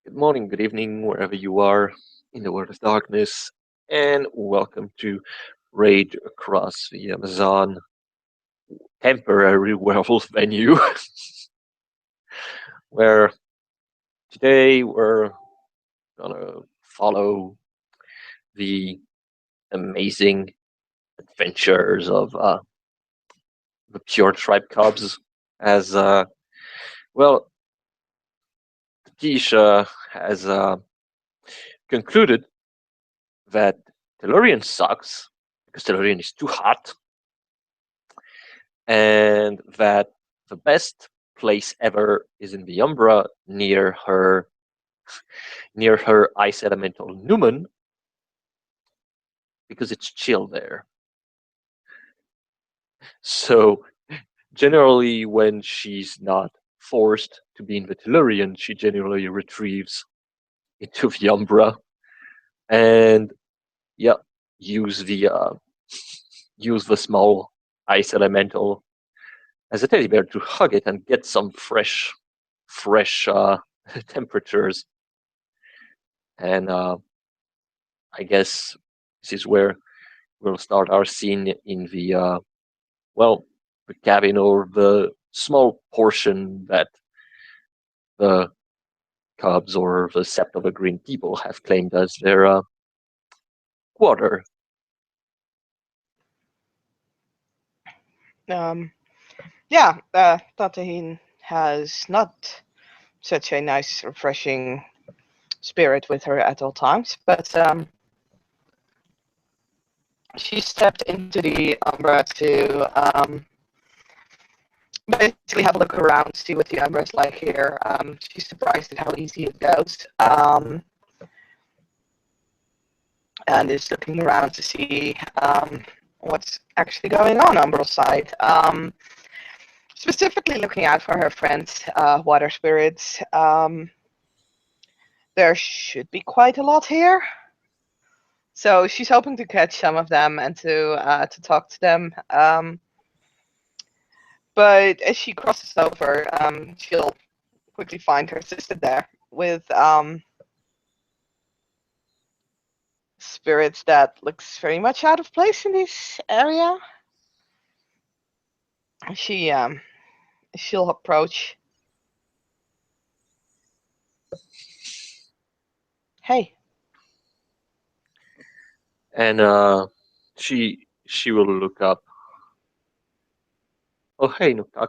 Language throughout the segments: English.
Good morning, good evening, wherever you are in the world of darkness, and welcome to Raid Across the Amazon temporary werewolf venue, where today we're gonna follow the amazing adventures of the Pure Tribe Cubs as, well, Tisha has concluded that Tellurian sucks because Tellurian is too hot and that the best place ever is in the Umbra near her ice elemental Newman because it's chill there. So generally when she's not forced to be in the Tellurian, she generally retrieves into the Umbra and yeah, use the uh, use the small ice elemental as a teddy bear to hug it and get some fresh temperatures. And I guess this is where we'll start our scene in the well, the cabin or the small portion that the Cubs or the Sept of the Green People have claimed as their quarter. Um, Tatooine has not such a nice, refreshing spirit with her at all times, but she stepped into the Umbra to basically have a look around, see what the Umbra is like here. She's surprised at how easy it goes, and is looking around to see what's actually going on Umbra's side. Specifically looking out for her friends, water spirits. There should be quite a lot here. So she's hoping to catch some of them and to talk to them. But as she crosses over, she'll quickly find her sister there with spirits that looks very much out of place in this area. She she'll approach. Hey, And she will look up. Oh hey, Nuktak.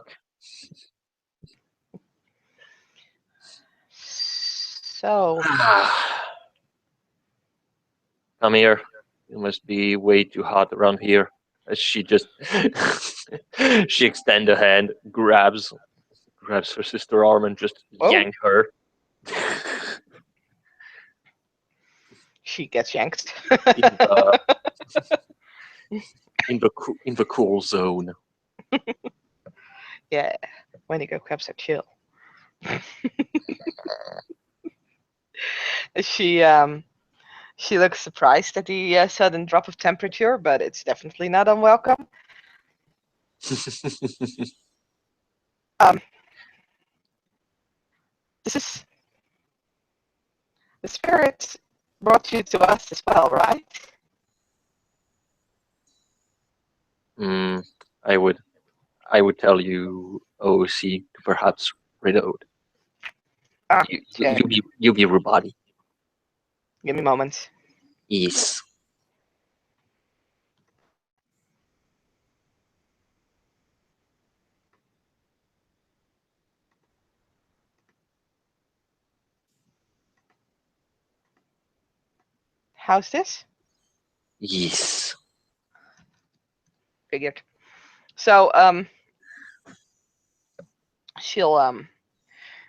so Come here. You must be way too hot around here. As she just she extend a hand, grabs her sister arm and just oh, yank her. she gets yanked. in the in the cool zone. Yeah, Wendigo crabs are chill. She she looks surprised at the sudden drop of temperature, but it's definitely not unwelcome. Um, this is the spirit brought you to us as well, right? mm, I would tell you, OC, to perhaps reload. Ah, okay. You be your body. Give me a moment. Yes. How's this? Yes. Figured. So she'll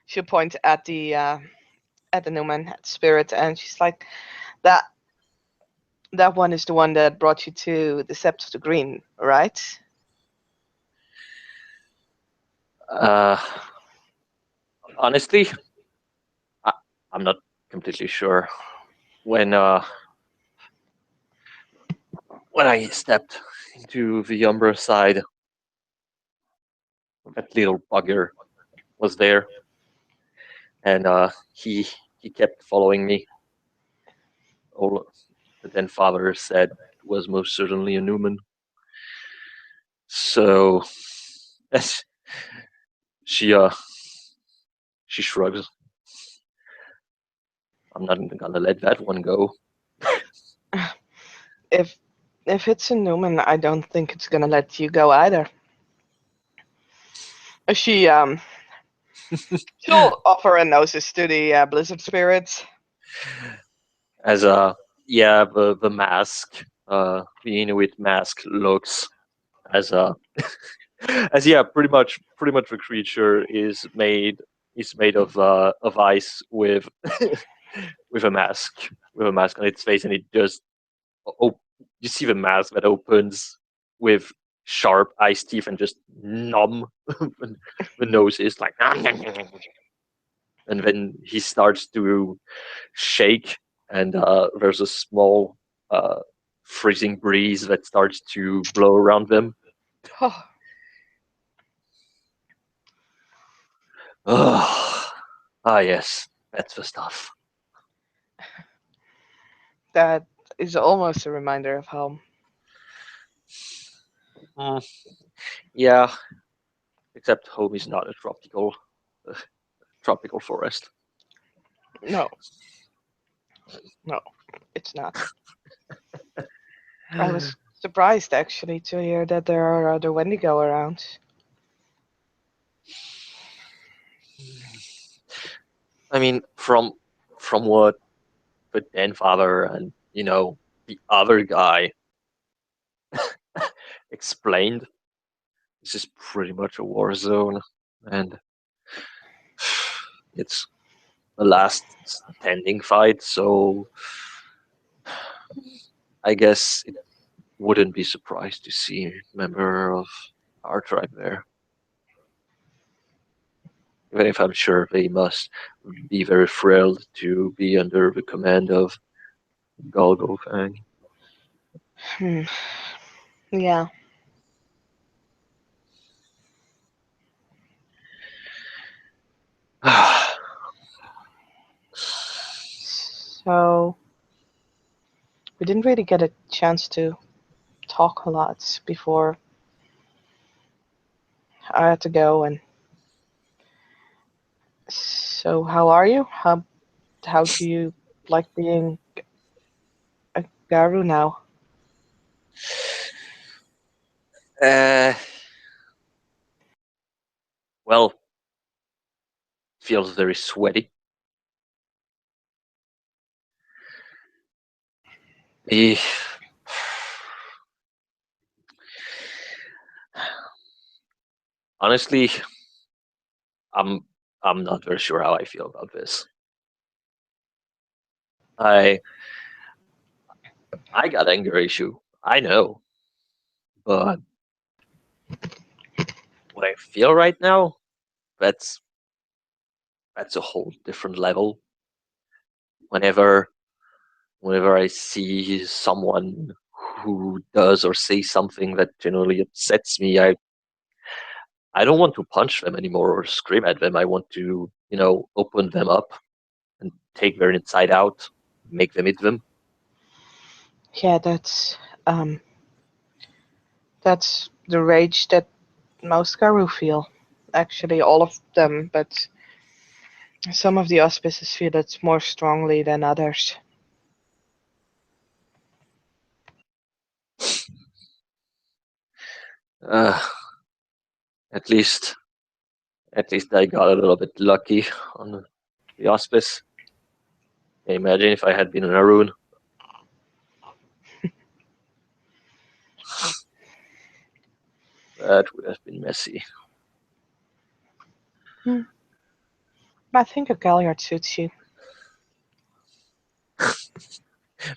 she'll point at the Newman at spirit, and she's like, that that one is the one that brought you to the Sept of the Green, right? Uh, honestly, I, I'm not completely sure. When when I stepped into the Umbra side, that little bugger was there, and he kept following me. All the then father said was most certainly a Newman. So as she she shrugs. I'm not gonna let that one go. If it's a Newman, I don't think it's gonna let you go either. She she'll offer a gnosis to the blizzard spirits. As yeah, the mask, the Inuit mask looks as as yeah, pretty much the creature is made of ice with with a mask on its face, and it just oh, you see the mask that opens with sharp ice teeth and just numb the nose is like and then he starts to shake, and there's a small uh, freezing breeze that starts to blow around them. Oh, Ah, yes, that's the stuff. that is almost a reminder of home. Mm, yeah, except home is not a uh, tropical forest. No, no, it's not. I was surprised actually to hear that there are other Wendigo around. I mean, from what the then father and the other guy explained, this is pretty much a war zone, and it's the last standing fight. So I guess it wouldn't be surprised to see a member of our tribe there. Even if I'm sure they must be very thrilled to be under the command of Golgofang. Hmm. Yeah. So we didn't really get a chance to talk a lot before I had to go. And so, how are you? How do you like being a Garu now? uh, well, feels very sweaty. Eh, honestly, I'm I'm not very sure how I feel about this. I I got anger issue. I know, but what I feel right now, that's that's a whole different level. Whenever whenever I see someone who does or says something that generally upsets me, I don't want to punch them anymore or scream at them. I want to, open them up and take their inside out, make them eat them. Yeah, um that's the rage that most Garu feel. Actually, all of them, but some of the auspices feel it more strongly than others. Uh, at least, at least I got a little bit lucky on the auspice. Can you imagine if I had been an Arun? That would have been messy. Hmm. I think a Galliard suits you.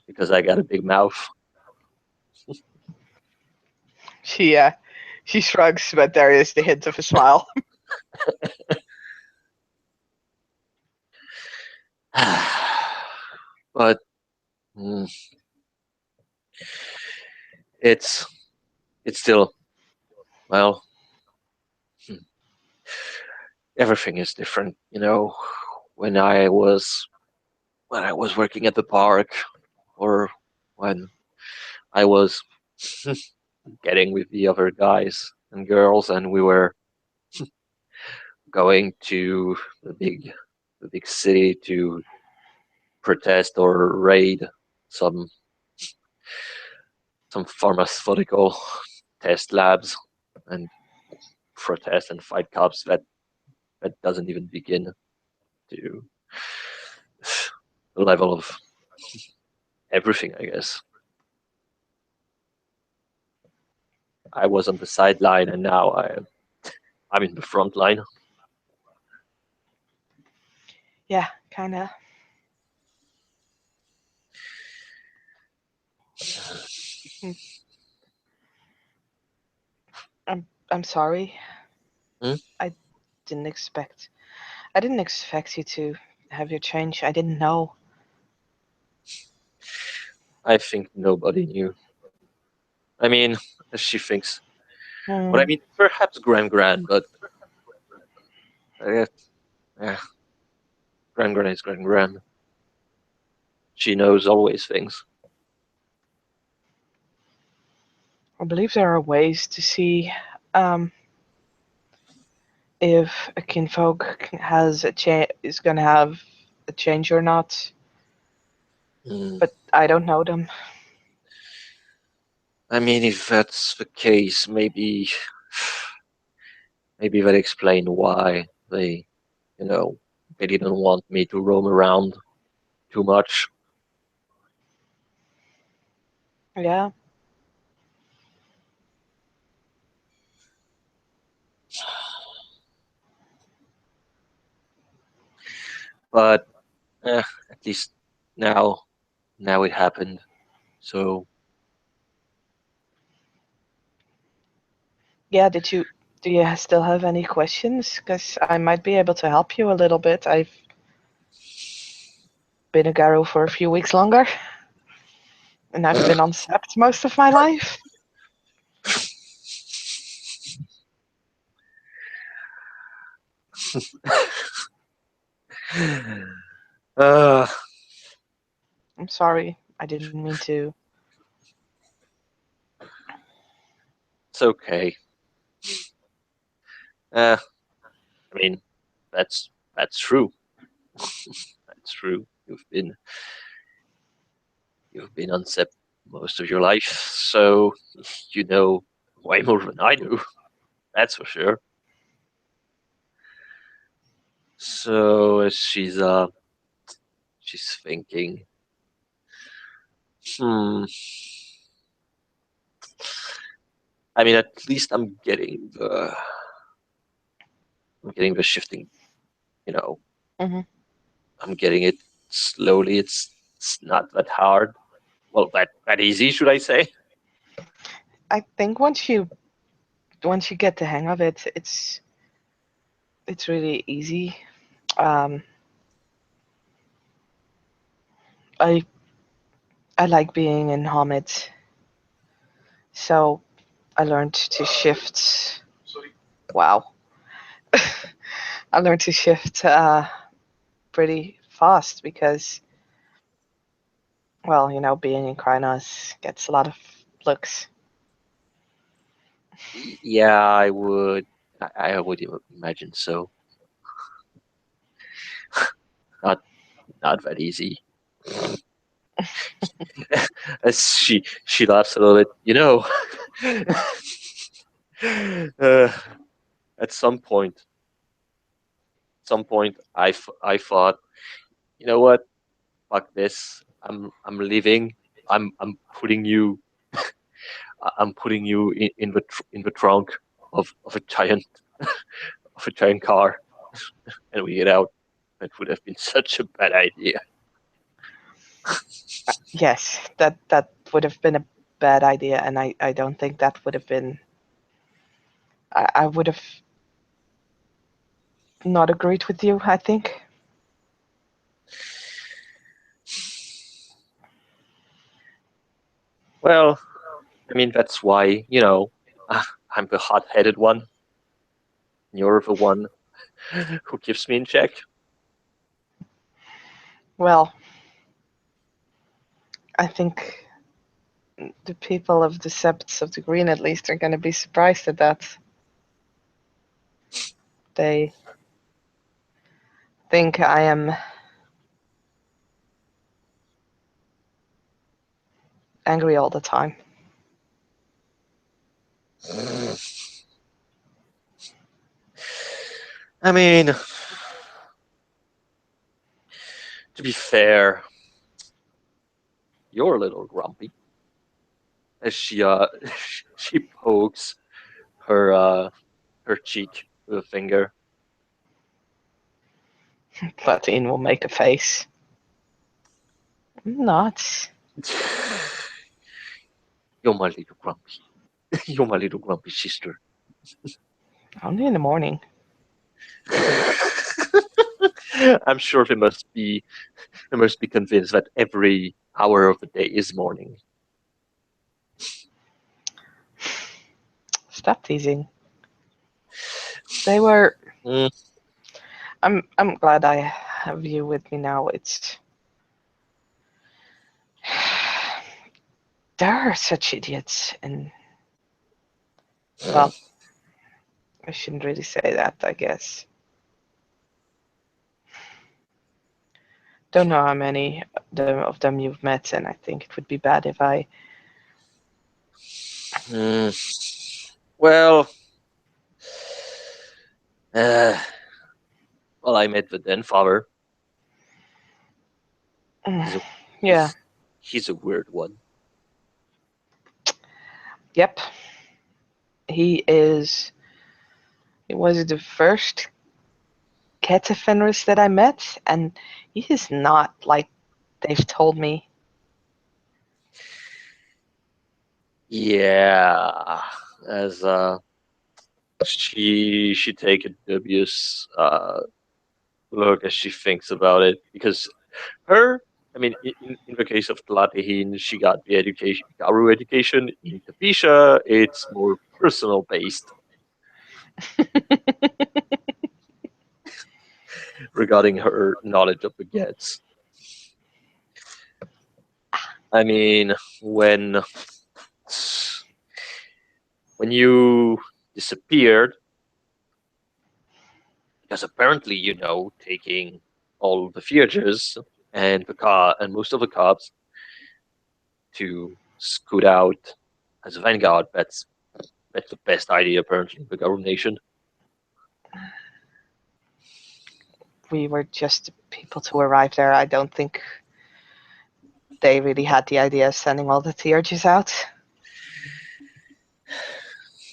Because I got a big mouth. She uh, she shrugs, but there is the hint of a smile. But mm, it's it's still, well, everything is different. When I was when I was working at the park, or when I was getting with the other guys and girls, and we were going to the big city to protest or raid some pharmaceutical test labs and protest and fight cops. That doesn't even begin to the level of everything, I guess. I was on the sideline, and now I'm in the front line. Yeah, kind of. I'm sorry. Hmm? I didn't expect. I didn't expect you to have your change. I didn't know. I think nobody knew. I mean, she thinks. But I Hmm. mean, perhaps Gran, but uh, uh, Gran is Gran. She knows always things. I believe there are ways to see um, if a kinfolk has is going to have a change or not. Hmm. But I don't know them. I mean, if that's the case, maybe that explain why you know, they didn't want me to roam around too much. Yeah. But at least now, now it happened. So Yeah. Do you still have any questions? Because I might be able to help you a little bit. I've been a Garo for a few weeks longer, and I've been on Sept most of my life. uh, I'm sorry. I didn't mean to. it's okay. Uh, I mean, that's true. That's true. You've been on SEP most of your life, so you know way more than I do. That's for sure. So she's thinking, hmm. I mean, at least I'm getting the shifting. You know, Hmm. I'm getting it slowly. It's not that hard. Well, that easy, should I say? I think once you get the hang of it, it's really easy. Um, I I like being in Hamid, so I learned to shift. Wow, I learned to shift pretty fast because, well, being in Krynos gets a lot of looks. Yeah, I would. I would imagine so. Not not that easy. As she laughs a little bit. Uh, at some point, I thought, you know what? Fuck this. I'm leaving. I'm putting you. I'm putting you in the trunk of a giant car, and we get out. That would have been such a bad idea. Yes, that would have been a bad idea, and I don't think that would have been. I would have not agreed with you, I think. Well, I mean that's why I'm the hot-headed one. You're the one who keeps me in check. Well, I think the people of the Septs of the Green, at least, are going to be surprised at that. They think I am angry all the time. I mean, to be fair, you're a little grumpy. As she pokes her cheek with a finger. But Ian will make a face. I'm not. You're my little grumpy. You're my little grumpy sister. Only in the morning. I'm sure they must be convinced that every hour of the day is morning. Stop teasing. They were. Mm. I'm glad I have you with me now. It's. There are such idiots, and well, I shouldn't really say that, I guess. Don't know how many of them you've met, and I think it would be bad if I. Mm. Well, uh, well, I met the den father. He's a Yeah. he's a weird one. Yep. He is. He was the first Keta Fenris that I met, and he is not like they've told me. Yeah, as she take a dubious look as she thinks about it because her. I mean, in the case of Tlatehin, she got the education, Garu education. In Tapisha, it's more personal based regarding her knowledge of the Gets. I mean, when you disappeared, because apparently, taking all the Feargers and the car and most of the cops to scoot out as a vanguard. That's the best idea apparently in the Garu Nation. We were just people to arrive there. I don't think they really had the idea of sending all the Theurges out.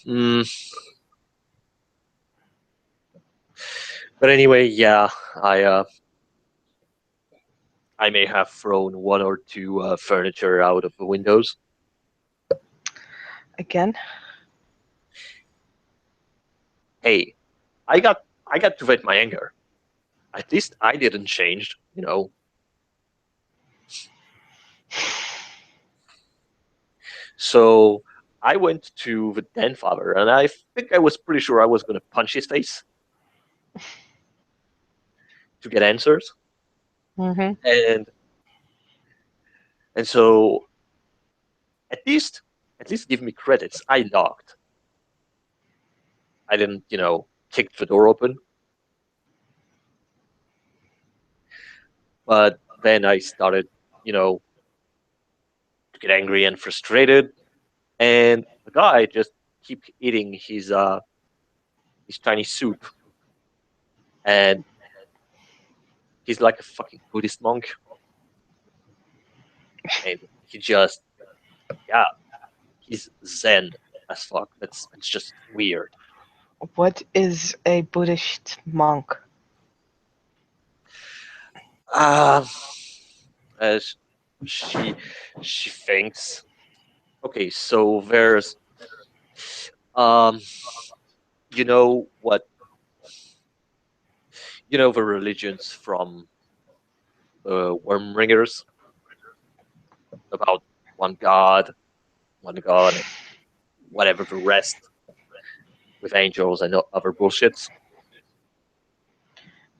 Mm. But anyway, yeah, I may have thrown one or two furniture out of the windows. Again? Hey, I got to vent my anger. At least I didn't change. So I went to the den father, and I think I was pretty sure I was going to punch his face to get answers. Mm-hmm. And so at least give me credits. I knocked. I didn't kick the door open. But then I started to get angry and frustrated, and the guy just keep eating his Chinese soup, and he's like a fucking Buddhist monk, and yeah, he's Zen as fuck. That's just weird. What is a Buddhist monk? Uh, as she she thinks. Okay, so there's um, you know what the religions from the Wormringers about one god, and whatever the rest with angels and other bullshits.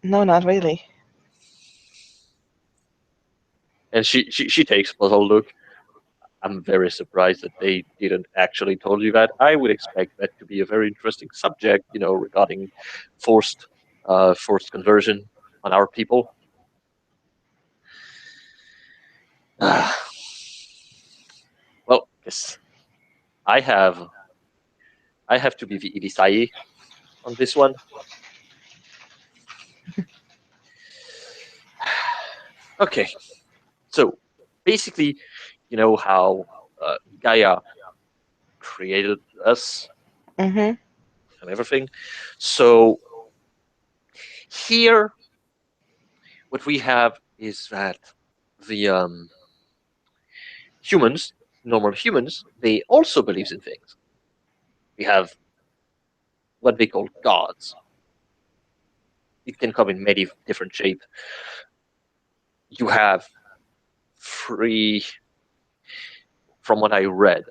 No, not really. And she takes a puzzled look. I'm very surprised that they didn't actually told you that. I would expect that to be a very interesting subject, regarding forced forced conversion on our people. Well, yes, I have I have to be the Ibisai on this one. Okay, so basically, you know how Gaia created us Mm-hmm. and everything. So here, what we have is that the humans, normal humans, they also believe in things. We have what they call gods. It can come in many different shapes. You have three, from what I read,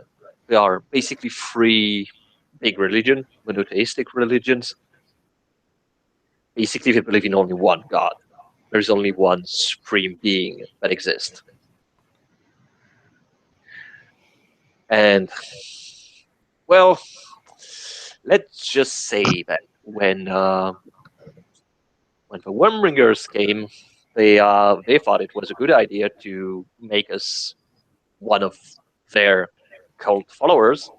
they are basically three big religion, monotheistic religions. Basically, they believe in only one god. There's only one supreme being that exists. And, well, let's just say that when the Wormbringers came, they thought it was a good idea to make us one of their cult followers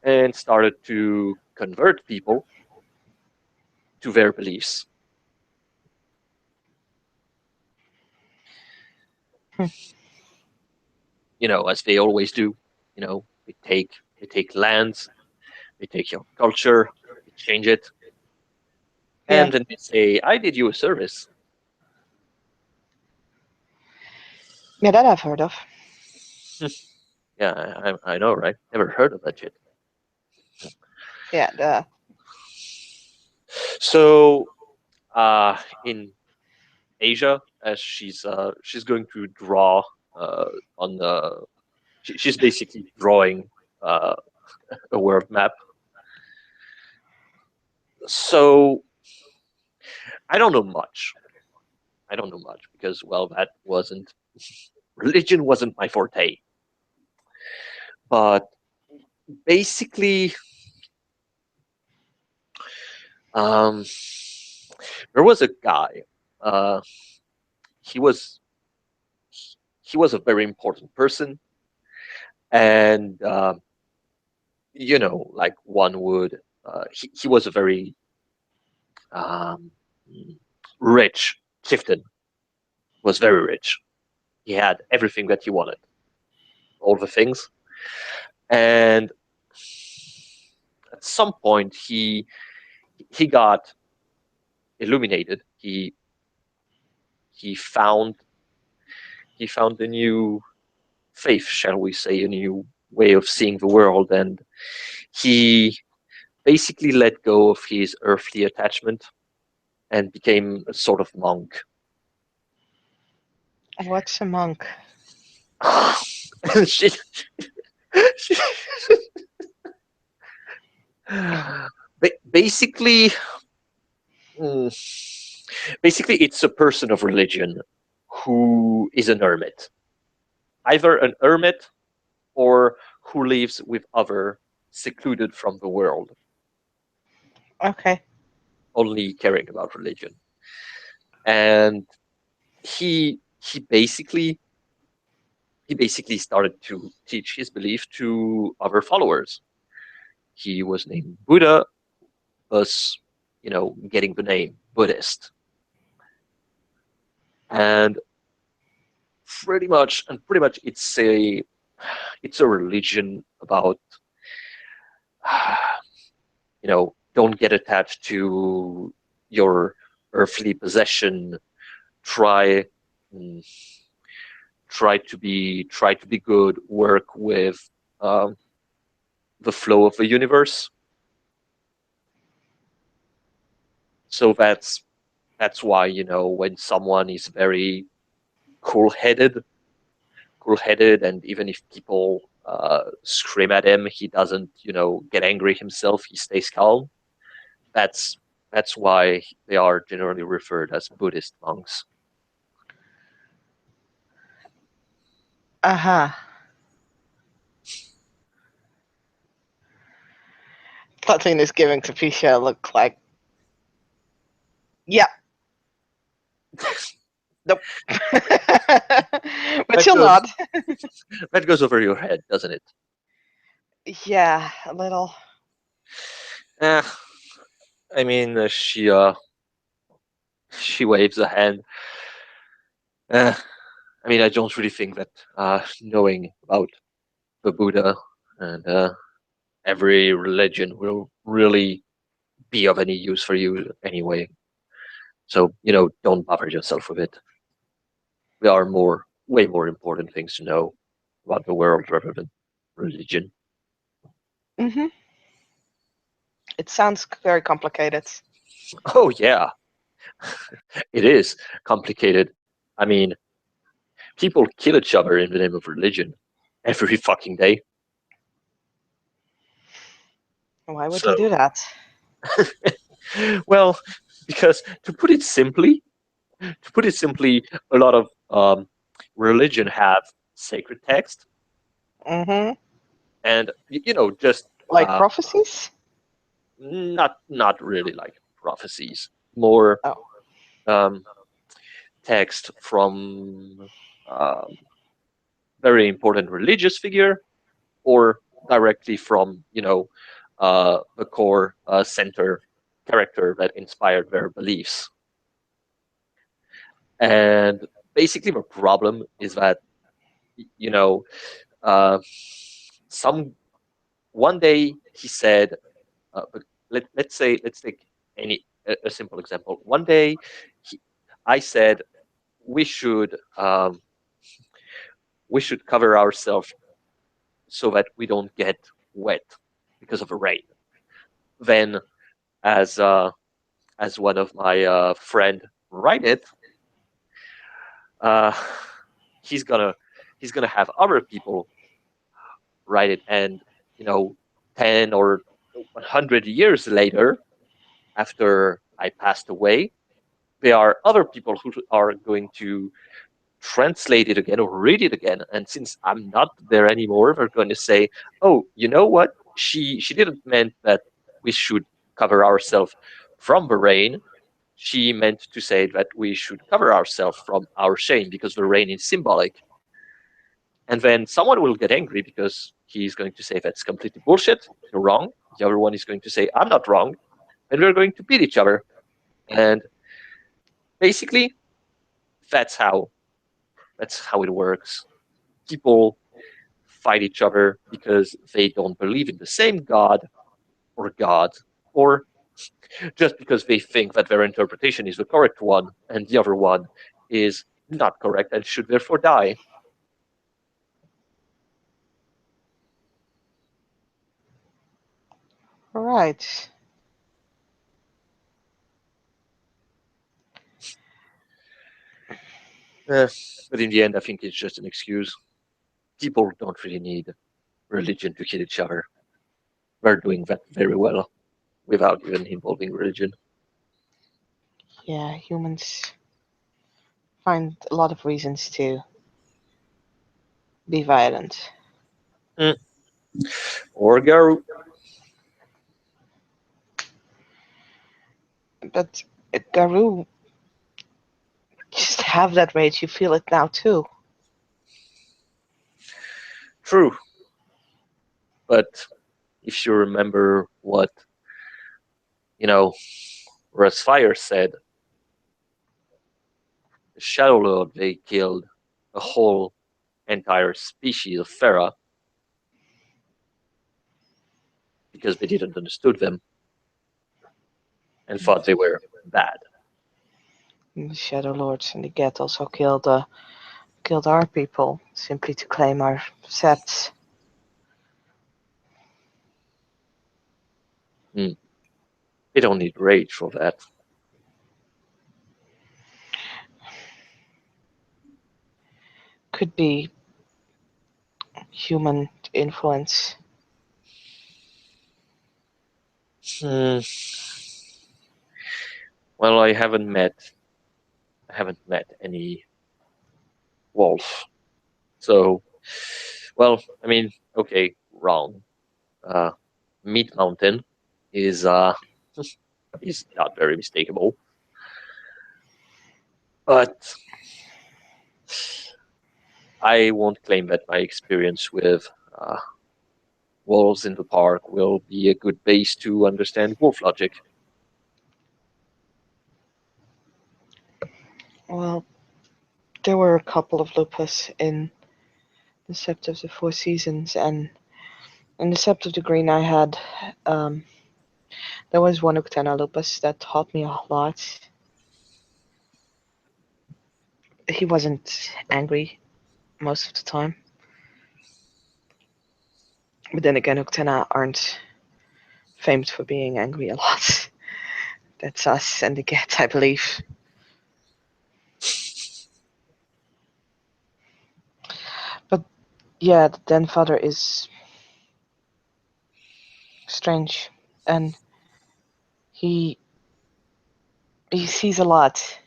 and started to convert people to their beliefs. As they always do. They take lands, they take your culture, they change it, Yeah. and then they say, "I did you a service." Yeah, that I've heard of. Yeah, I know, right? Never heard of that shit. Yeah, the So, in Asia, as she's going to draw uh, on the, she's basically drawing uh, a world map. So I don't know much. I don't know much because, well, that wasn't religion wasn't my forte. But basically, um, there was a guy. Uh, he was he was a very important person, and like one would. He was a very um, rich chieftain. Was very rich. He had everything that he wanted, all the things, and at some point he got illuminated. He found he found a new faith, shall we say, a new way of seeing the world, and he basically let go of his earthly attachment and became a sort of monk. what's a monk? she, she, basically, mm, basically, it's a person of religion who is an hermit, either an hermit or who lives with other, secluded from the world, Okay. only caring about religion. And he basically started to teach his belief to other followers. He was named Buddha, thus, getting the name Buddhist. And pretty much it's a religion about don't get attached to your earthly possession. Try mm, try to be good. Work with um, the flow of the universe. So that's why, when someone is very cool-headed, cool-headed, and even if people scream at him, he doesn't, get angry himself. He stays calm. That's that's why they are generally referred as Buddhist monks. Uh-huh. Kathleen is giving Tapisha a look like, yeah, nope. But That she'll goes nod. that goes over your head, doesn't it? Yeah, a little. Eh, I mean, she waves a hand. Eh, I mean, I don't really think that knowing about the Buddha and every religion will really be of any use for you anyway. So, don't bother yourself with it. There are way more important things to know about the world rather than religion. Mm-hmm. It sounds very complicated. Oh, yeah, it is complicated. I mean, people kill each other in the name of religion every fucking day. Why would So, they do that? well, because to put it simply, a lot of religion have sacred text, Mm-hmm. and just Like uh, prophecies? not really like prophecies, more Oh. um, text from um, very important religious figure or directly from the core center character that inspired their beliefs. And basically, the problem is that you know uh, some one day he said, let's take a simple example. One day, he, I said we should um, we should cover ourselves so that we don't get wet because of the rain. Then, as one of my friend write it, uh, he's gonna have other people write it, and 10 or 100 years later, after I passed away, there are other people who are going to translate it again or read it again. And since I'm not there anymore, they're going to say, "Oh, you know what? She didn't meant that we should cover ourselves from the rain. She meant to say that we should cover ourselves from our shame because the rain is symbolic." And then someone will get angry because he's going to say that's completely bullshit. You're wrong. The other one is going to say I'm not wrong, and we're going to beat each other. And basically, that's how it works. People fight each other because they don't believe in the same God or God, or just because they think that their interpretation is the correct one and the other one is not correct and should therefore die. Right. Eh, but in the end, I think it's just an excuse. People don't really need religion to kill each other. We're doing that very well without even involving religion. Yeah, humans find a lot of reasons to be violent. Mm. Or Garou. But Garou, just have that rage. You feel it now too. True, but if you remember what Rasfire said, the Shadow Lord, they killed a whole entire species of Thera because they didn't understood them and thought they were bad. The Shadow Lords and the Get also killed our people simply to claim our septs. Mm. They don't need rage for that. Could be human influence. Hmm. Well, I haven't met any wolf, so Well, I mean, okay, wrong. Uh, Meat Mountain is is not very mistakable, but I won't claim that my experience with wolves in the park will be a good base to understand wolf logic. Well, there were a couple of lupus in the Sept of the Four Seasons, and in the Sept of the Green, I had there was one Uctena lupus that taught me a lot. He wasn't angry most of the time, but then again, Uctena aren't famed for being angry a lot. That's us and the Get, I believe. But yeah, the Den Father is strange, and he he sees a lot.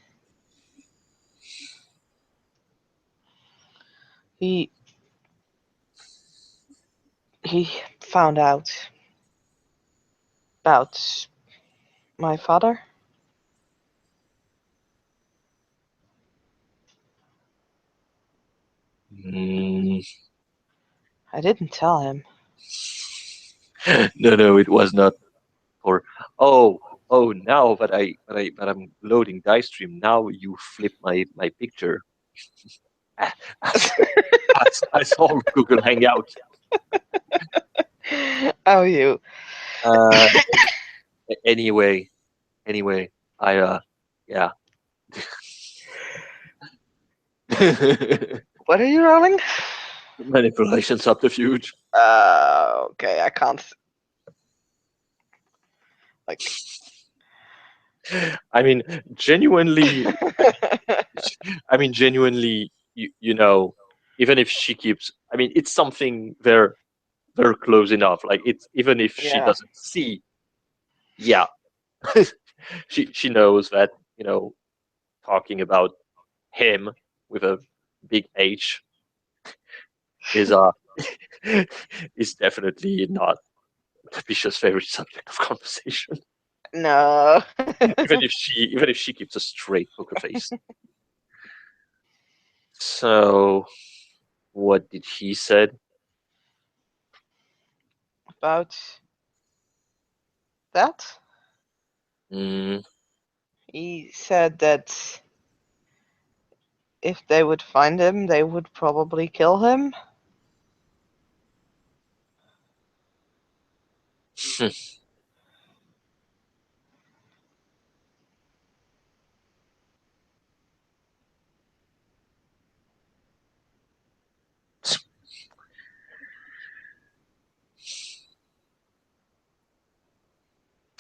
He he found out about my father. Mm, I didn't tell him. no, no, it was not. Or oh, oh, now that I'm loading dice stream, now you flip my picture as as all Google Hangout. Oh, you. Uh, anyway, anyway, I yeah. What are you rolling? Manipulation subterfuge. Okay, I can't. Like. I mean, genuinely. I mean, genuinely. You know, even if she keeps. I mean, it's something they're close enough. Like it's even if she Yeah. doesn't see. Yeah, she knows that talking about him with a big H is is definitely not Bisha's favorite subject of conversation. No. even if she keeps a straight poker face. So what did he said? About that? Mm, He said that if they would find him, they would probably kill him.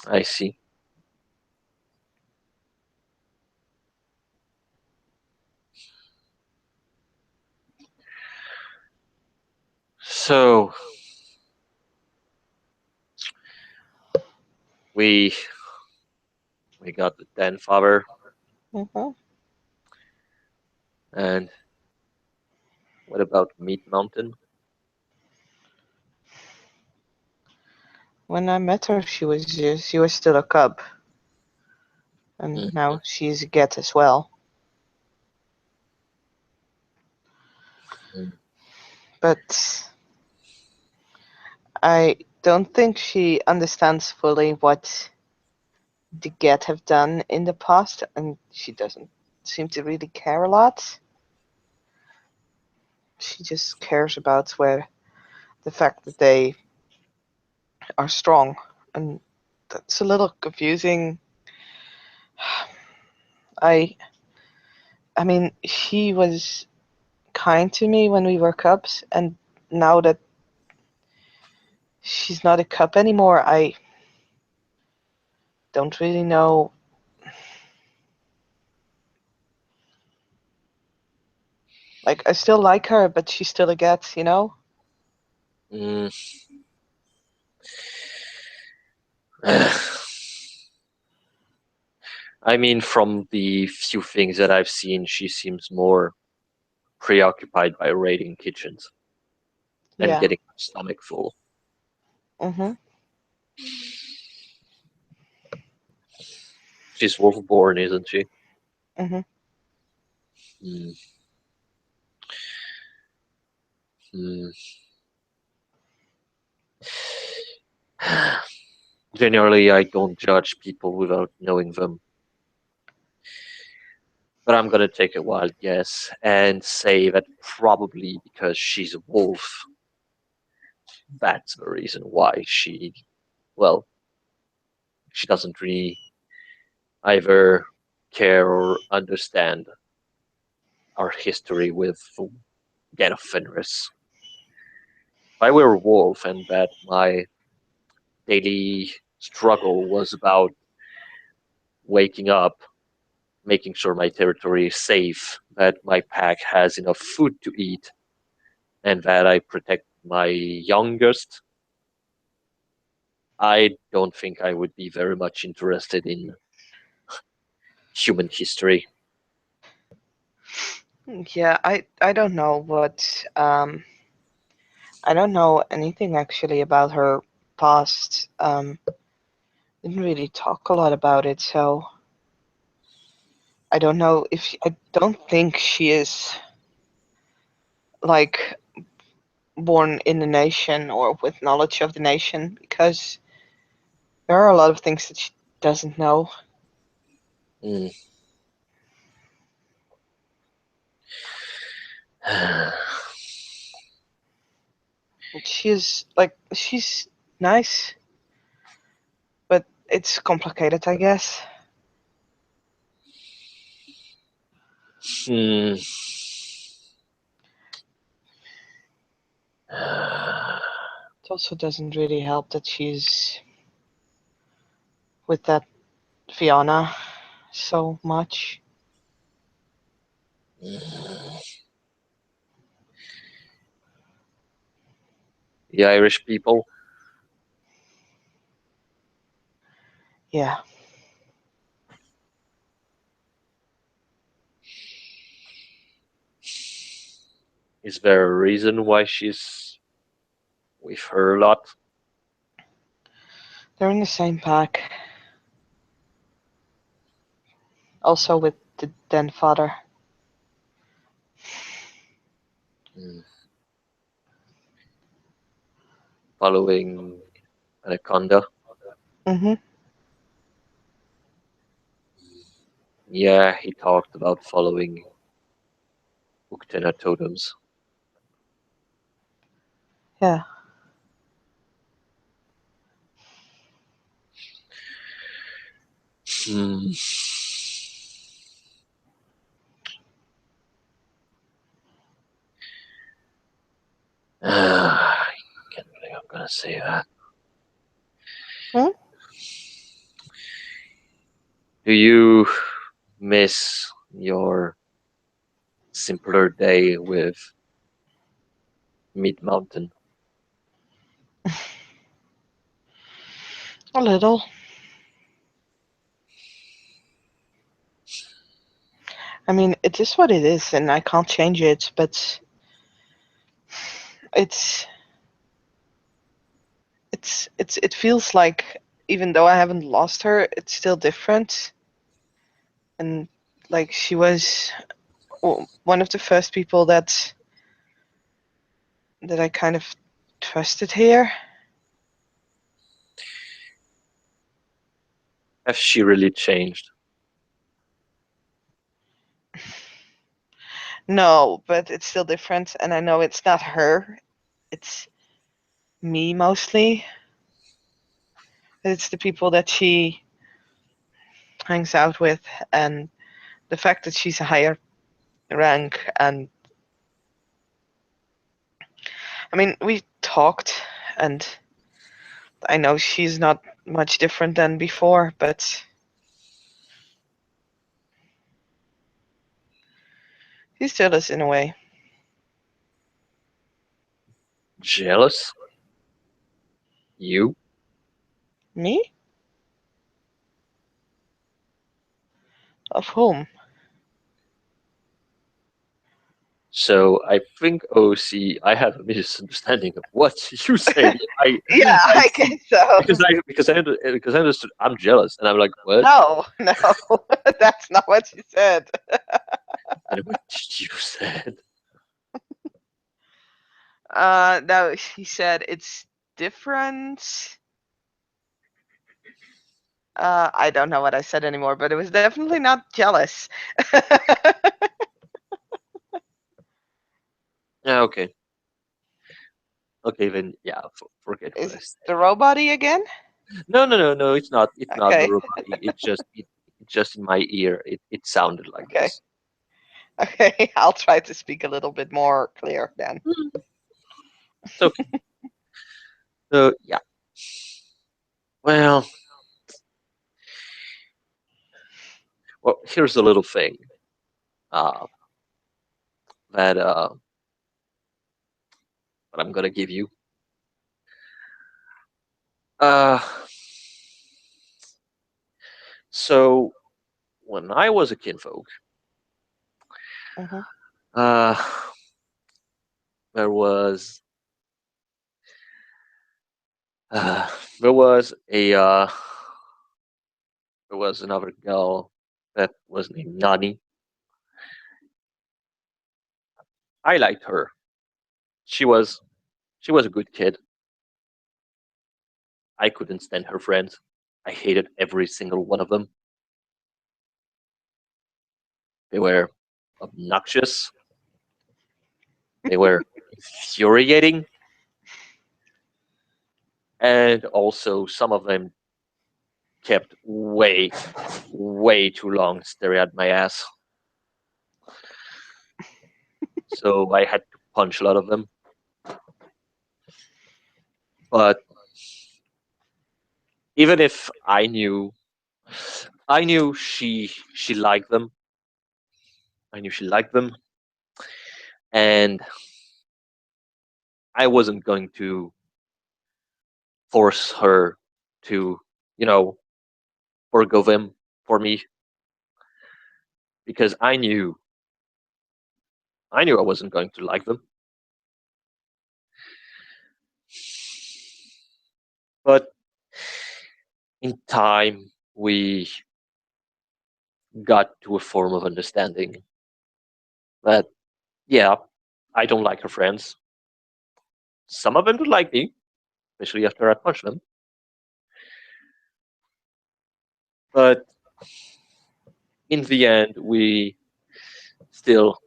I see. So we we got the Den Father, Hmm. and what about Meat Mountain? When I met her, she was still a cub, and Mhm. now she's a Get as well. But I don't think she understands fully what the Get have done in the past, and she doesn't seem to really care a lot. She just cares about where the fact that they are strong, and that's a little confusing. I I mean, she was kind to me when we were cubs, and now that she's not a cub anymore, I don't really know. Like, I still like her, but she's still a Get, you know? Mm. I mean, from the few things that I've seen, she seems more preoccupied by raiding kitchens. and Yeah. getting her stomach full. Mhm. She's wolf-born, isn't she? Mhm. Hmm. Hmm. Generally, I don't judge people without knowing them, but I'm gonna take a wild guess and say that probably because she's a wolf, that's the reason why well, she doesn't really either care or understand our history with Get of Fenris. If I were a wolf and that my daily struggle was about waking up, making sure my territory is safe, that my pack has enough food to eat, and that I protect my youngest, I don't think I would be very much interested in human history. Yeah, I don't know what I don't know anything actually about her past. Didn't really talk a lot about it, so I don't know if I don't think she is like born in the nation or with knowledge of the nation because there are a lot of things that she doesn't know. Mm. She's she's nice, but it's complicated, I guess. Hmm. It also doesn't really help that she's with that Fiona so much. The Irish people. Yeah. Is there a reason why she's with her a lot? They're in the same pack. Also with the Den father. Mm. Following Anaconda. Mhm. Yeah, he talked about following Uktena totems. Yeah. Hmm. I can't believe I'm gonna say that. Hmm? Do you miss your simpler day with Mid Mountain? A little. I mean, it is what it is, and I can't change it. But it's it feels like even though I haven't lost her, it's still different. And like she was one of the first people that I kind of trusted here. Has she really changed? No, but it's still different, and I know it's not her. It's me mostly. It's the people that she hangs out with, and the fact that she's a higher rank. And I mean, we talked, and I know she's not much different than before, but she still is in a way. Jealous? You? Me? Of whom? So I think OC, I have a misunderstanding of what you said. Yeah, I I see guess so. because I understood I'm jealous, and I'm like, what? No, no, that's not what she said. And what did you said? No, she said it's different. I don't know what I said anymore, but it was definitely not jealous. Yeah, okay, okay, then yeah, forget what Is I it said. the robot again? No, no, no, no. It's not. It's not the Okay, robot. It's just in my ear. It sounded like okay, this. okay. I'll try to speak a little bit more clear then. It's okay. So yeah. Well, well. Here's a little thing. Uh, that that I'm gonna give you. Uh, so when I was a kinfolk, Hmm. uh, there was uh, there was a there was another girl that was named Nani. I liked her. She was she was a good kid. I couldn't stand her friends. I hated every single one of them. They were obnoxious. They were infuriating, and also some of them kept way too long staring at my ass. So I had to punch a lot of them. But even if I knew she liked them. I knew she liked them, and I wasn't going to force her to, you know, forgo them for me because I knew I wasn't going to like them. But in time, we got to a form of understanding that, yeah, I don't like her friends. Some of them don't like me, especially after I punch them. But in the end, still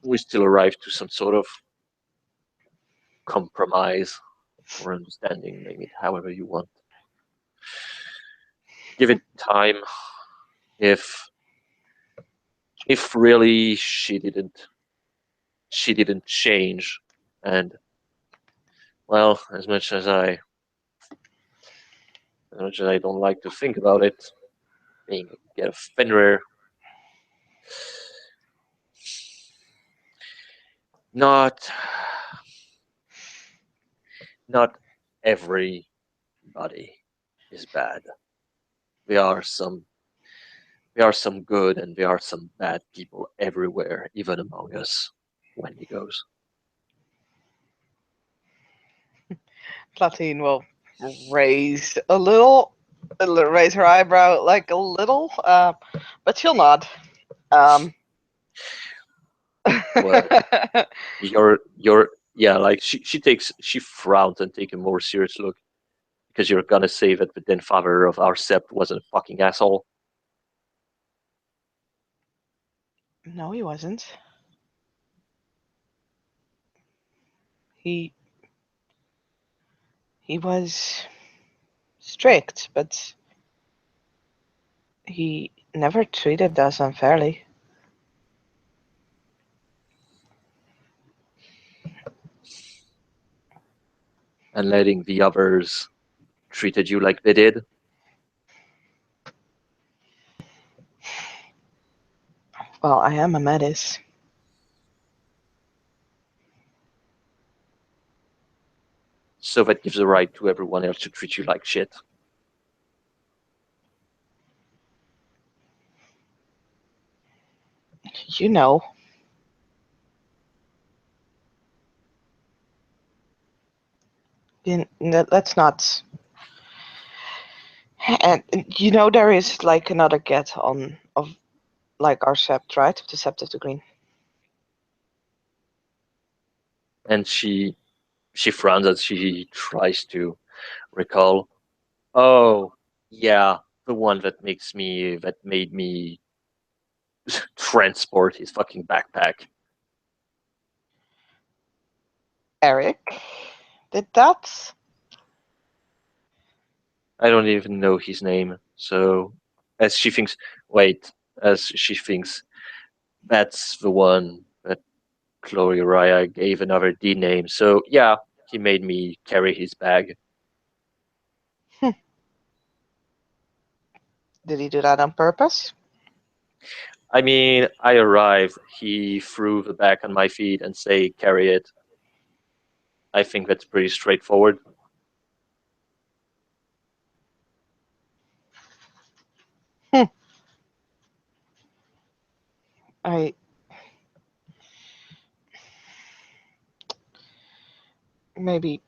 we still arrive to some sort of compromise or understanding, name it however you want. Give it time. If if really she didn't change, and well, as much as I don't like to think about it, being get a Fenrir, not not everybody is bad. There are some there are some good and there are some bad people everywhere, even among us. Wendy goes. Platine will raise a little, raise her eyebrow like a little, but she'll nod. Um, Well, you're yeah, like she frowned and take a more serious look because you're gonna say that the then father of our sept wasn't a fucking asshole. no, he wasn't. He he was strict, but he never treated us unfairly. And letting the others treated you like they did. Well, I am a Metis. So that gives a right to everyone else to treat you like shit. You know. Let's not. And there is like another get on of like our sept, right? The Sept of the Green. And she frowns as she tries to recall. Oh, yeah, the one that made me transport his fucking backpack. Eric did that? I don't even know his name. So, as she thinks, that's the one that Chloe Raya gave another D name. So, yeah, he made me carry his bag. Did he do that on purpose? I mean, I arrived, he threw the bag on my feet and say, carry it. I think that's pretty straightforward. I maybe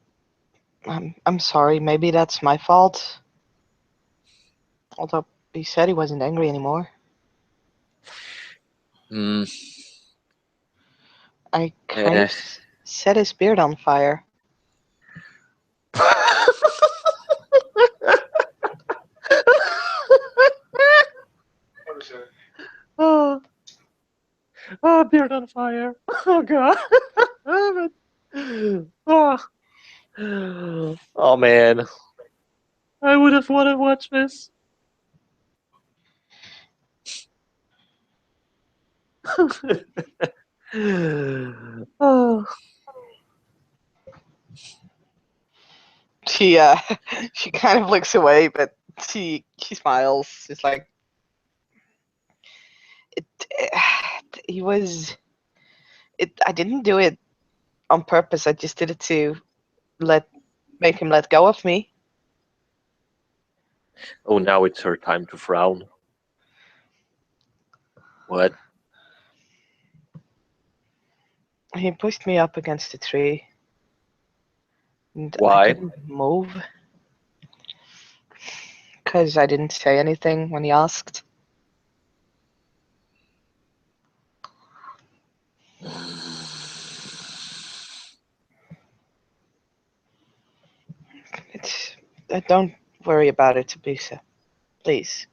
I'm sorry. Maybe that's my fault. Although he said he wasn't angry anymore. Hmm. I kind of set his beard on fire. Oh, oh, beard on fire. Oh, God. Oh. Oh, man. I would have wanted to watch this. Oh. She she kind of looks away, but she smiles. It's like it. He was. It. I didn't do it on purpose. I just did it to make him let go of me. Oh, now it's her time to frown. What? He pushed me up against a tree. And I Why? couldn't move because I didn't say anything when he asked. It's. Don't worry about it, Tabitha. Please.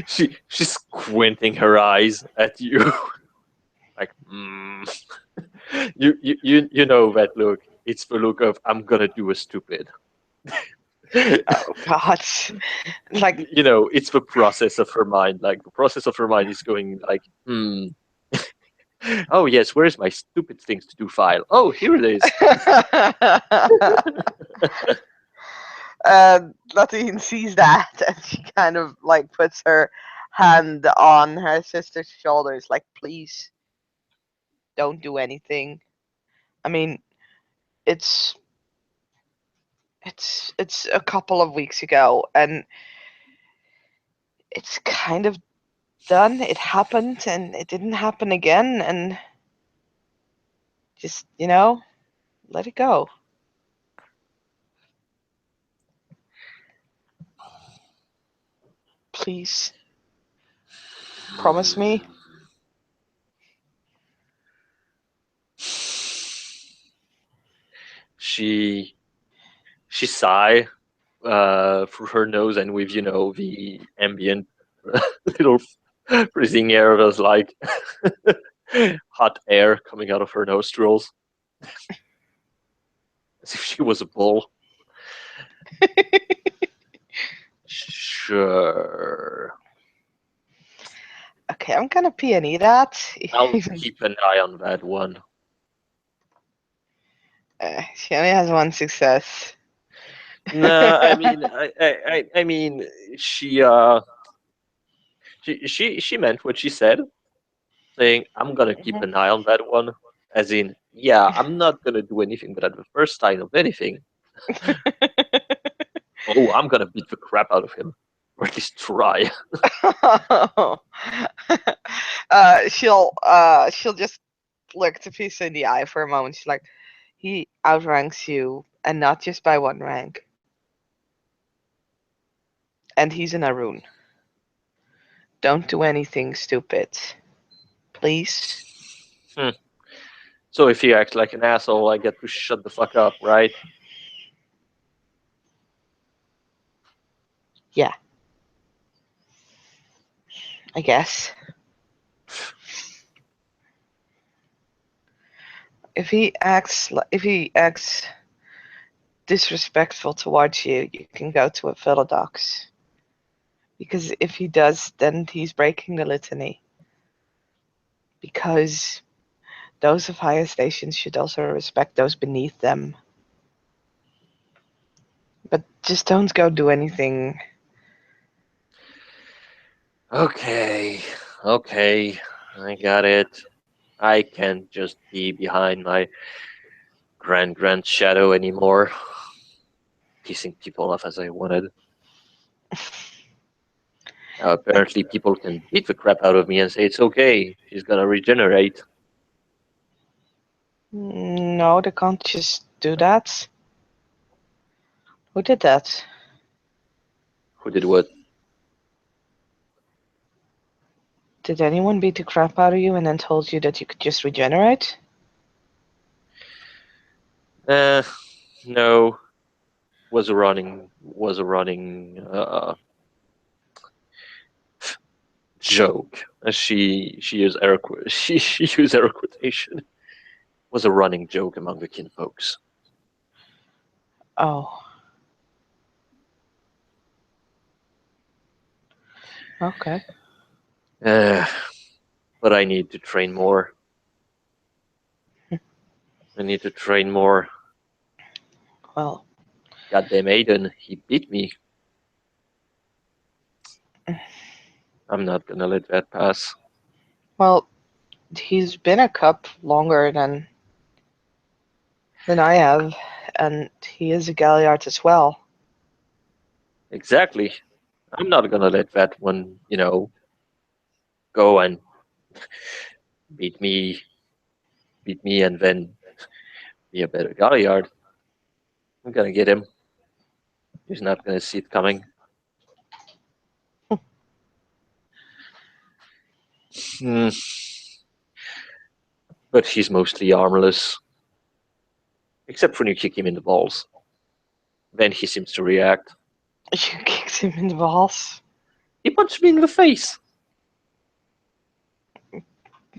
She's squinting her eyes at you. Like, you know that look. It's the look of I'm gonna do a stupid. Oh God. Like, It's the process of her mind. Like the process of her mind is going like, oh yes, where's my stupid things to do file? Oh, here it is. Latine sees that and she kind of like puts her hand on her sister's shoulders, like, please don't do anything. I mean, it's it's a couple of weeks ago and it's kind of done. It happened and it didn't happen again, and just let it go. Please promise me. She sigh through her nose, and with the ambient little freezing air was like hot air coming out of her nostrils, as if she was a bull. Sure. Okay, I'm gonna peony that. I'll keep an eye on that one. She only has one success. No, I mean, I mean, she meant what she said, saying, "I'm gonna keep an eye on that one." As in, yeah, I'm not gonna do anything, but at the first sign of anything, oh, I'm gonna beat the crap out of him, or at least try. She'll just look Tafisa in the eye for a moment. She's like, he outranks you, and not just by 1 rank. And he's an Arun. Don't do anything stupid. Please? So if he acts like an asshole, I get to shut the fuck up, right? Yeah. I guess. If he acts disrespectful towards you, you can go to a Philodox. Because if he does, then he's breaking the litany. Because those of higher stations should also respect those beneath them. But just don't go do anything. Okay, I got it. I can't just be behind my grand shadow anymore, pissing people off as I wanted. Now, apparently, people can beat the crap out of me and say it's okay. She's gonna regenerate. No, they can't just do that. Who did that? Who did what? Did anyone beat the crap out of you and then told you that you could just regenerate? No. Was a running joke. She used she used air quotation. Was a running joke among the kinfolks. Oh. Okay. But I need to train more. I need to train more. Well. Goddamn Aiden, he beat me. I'm not gonna let that pass. Well, he's been a cup longer than I have, and he is a Galliard as well. Exactly. I'm not gonna let that one, go and beat me, and then be a better Galliard. I'm gonna get him. He's not gonna see it coming. Hmm. But he's mostly armorless. Except when you kick him in the balls. Then he seems to react. You kicked him in the balls. He punched me in the face.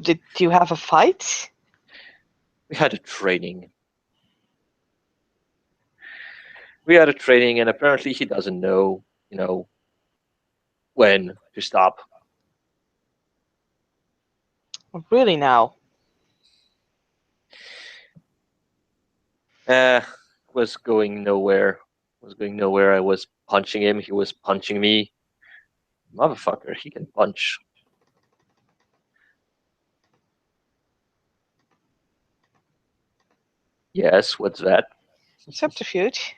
Did you have a fight? We had a training. And apparently he doesn't know, when to stop. Really now? Was going nowhere. I was punching him. He was punching me. Motherfucker, he can punch. Yes, what's that? Subterfuge.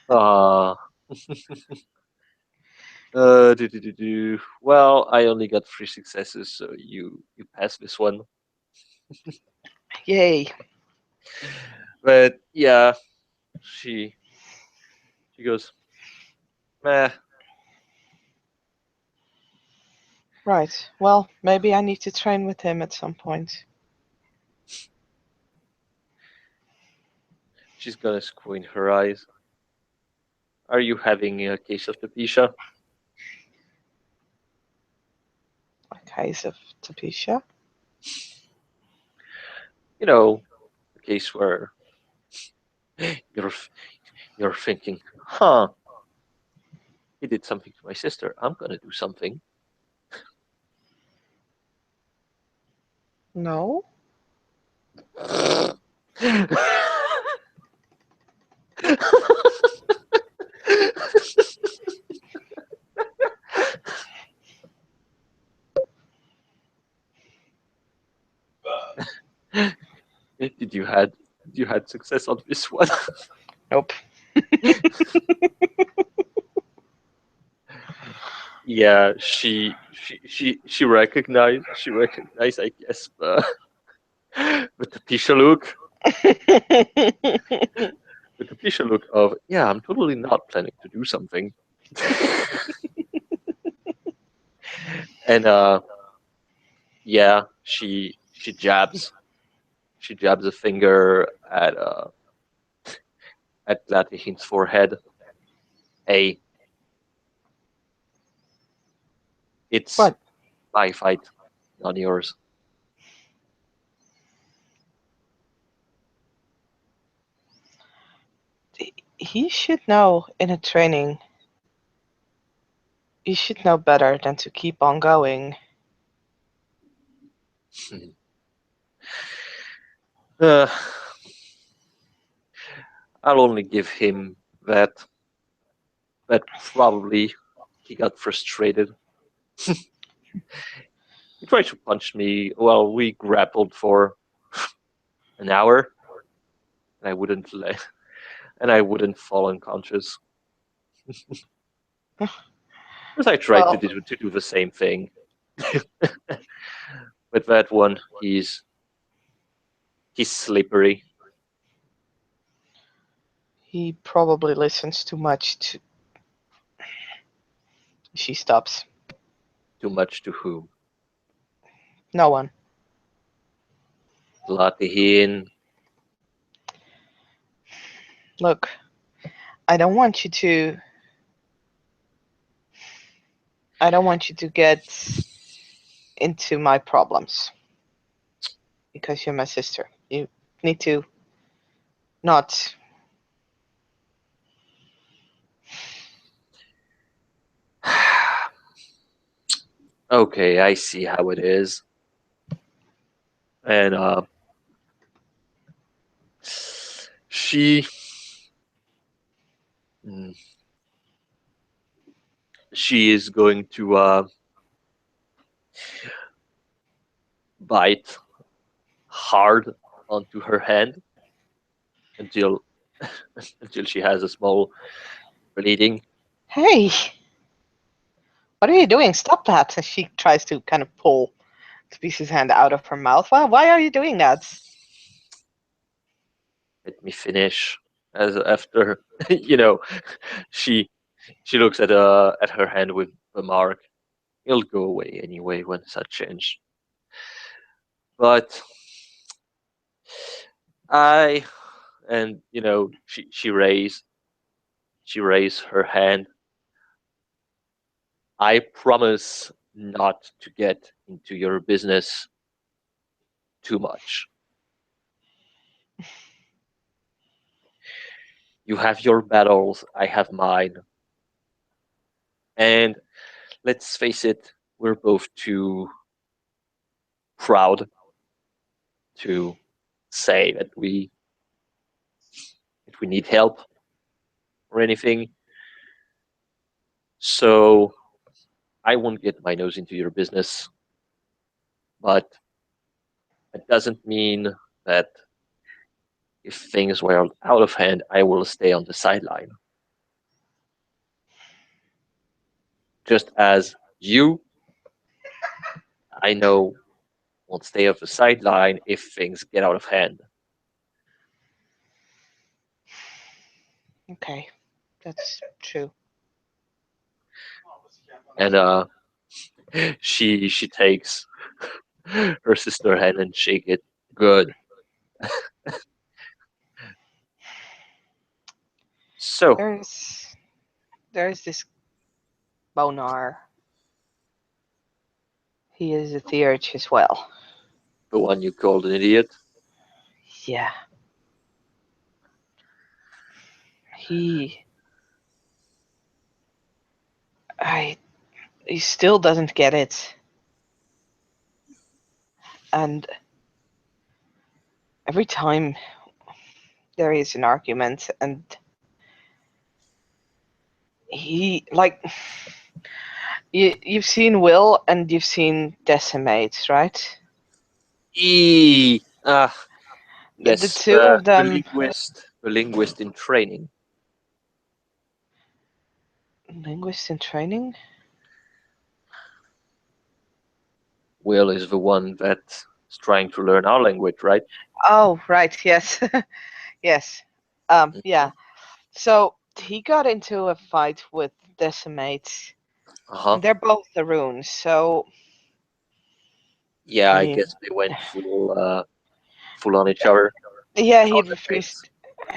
Ah. Well, I only got 3 successes, so you pass this one. Yay. But yeah, she goes, meh. Right. Well, maybe I need to train with him at some point. She's gonna squint her eyes. Are you having a case of Tapisha? A case of Tapisha? A case where you're you're thinking, huh? He did something to my sister. I'm gonna do something. No. Did you had success on this one? Nope. Yeah, she recognized, I guess, with the Pisha look, with the Pisha look of, yeah, I'm totally not planning to do something. And yeah, she jabs a finger at Latihin's forehead. Hey, it's What? my fight, not yours. He should know in a training. He should know better than to keep on going. uh, I'll only give him that. That probably he got frustrated. He tried to punch me. Well, we grappled for an hour, and I wouldn't fall unconscious. Because I tried Well, to do the same thing. With that one, he's slippery. he probably listens too much to. She stops. Too much to whom? No one. Latihin. Look, I don't want you to. I don't want you to get into my problems because you're my sister. You need to not. Okay, I see how it is. And she mm, she is going to bite hard onto her hand until until she has a small bleeding. Hey, what are you doing? Stop that! And she tries to kind of pull Species' hand out of her mouth. Why are you doing that? Let me finish. As after you know, she she looks at her hand with the mark. It'll go away anyway when such change. But I and she raised her hand. I promise not to get into your business too much. You have your battles, I have mine. And let's face it, we're both too proud to say that we need help or anything. So I won't get my nose into your business, but it doesn't mean that if things were out of hand, I will stay on the sideline. Just as you, I know, won't stay off the sideline if things get out of hand. Okay, that's true. And she takes her sister hand and shake it. Good. So There's this Bonar. He is a theurge as well. the one you called an idiot. Yeah. He I he still doesn't get it. And every time there is an argument and he like you've seen Will and you've seen Decimate, right? Ah, The yes, two of them the linguist in training. linguist in training? Will is the one that's trying to learn our language, right? Oh, right. Yes. Yes. Yeah. So he got into a fight with Decimate, Uh-huh. and they're both the runes. So Yeah, I yeah, guess they went full on each other. yeah, Saw their face.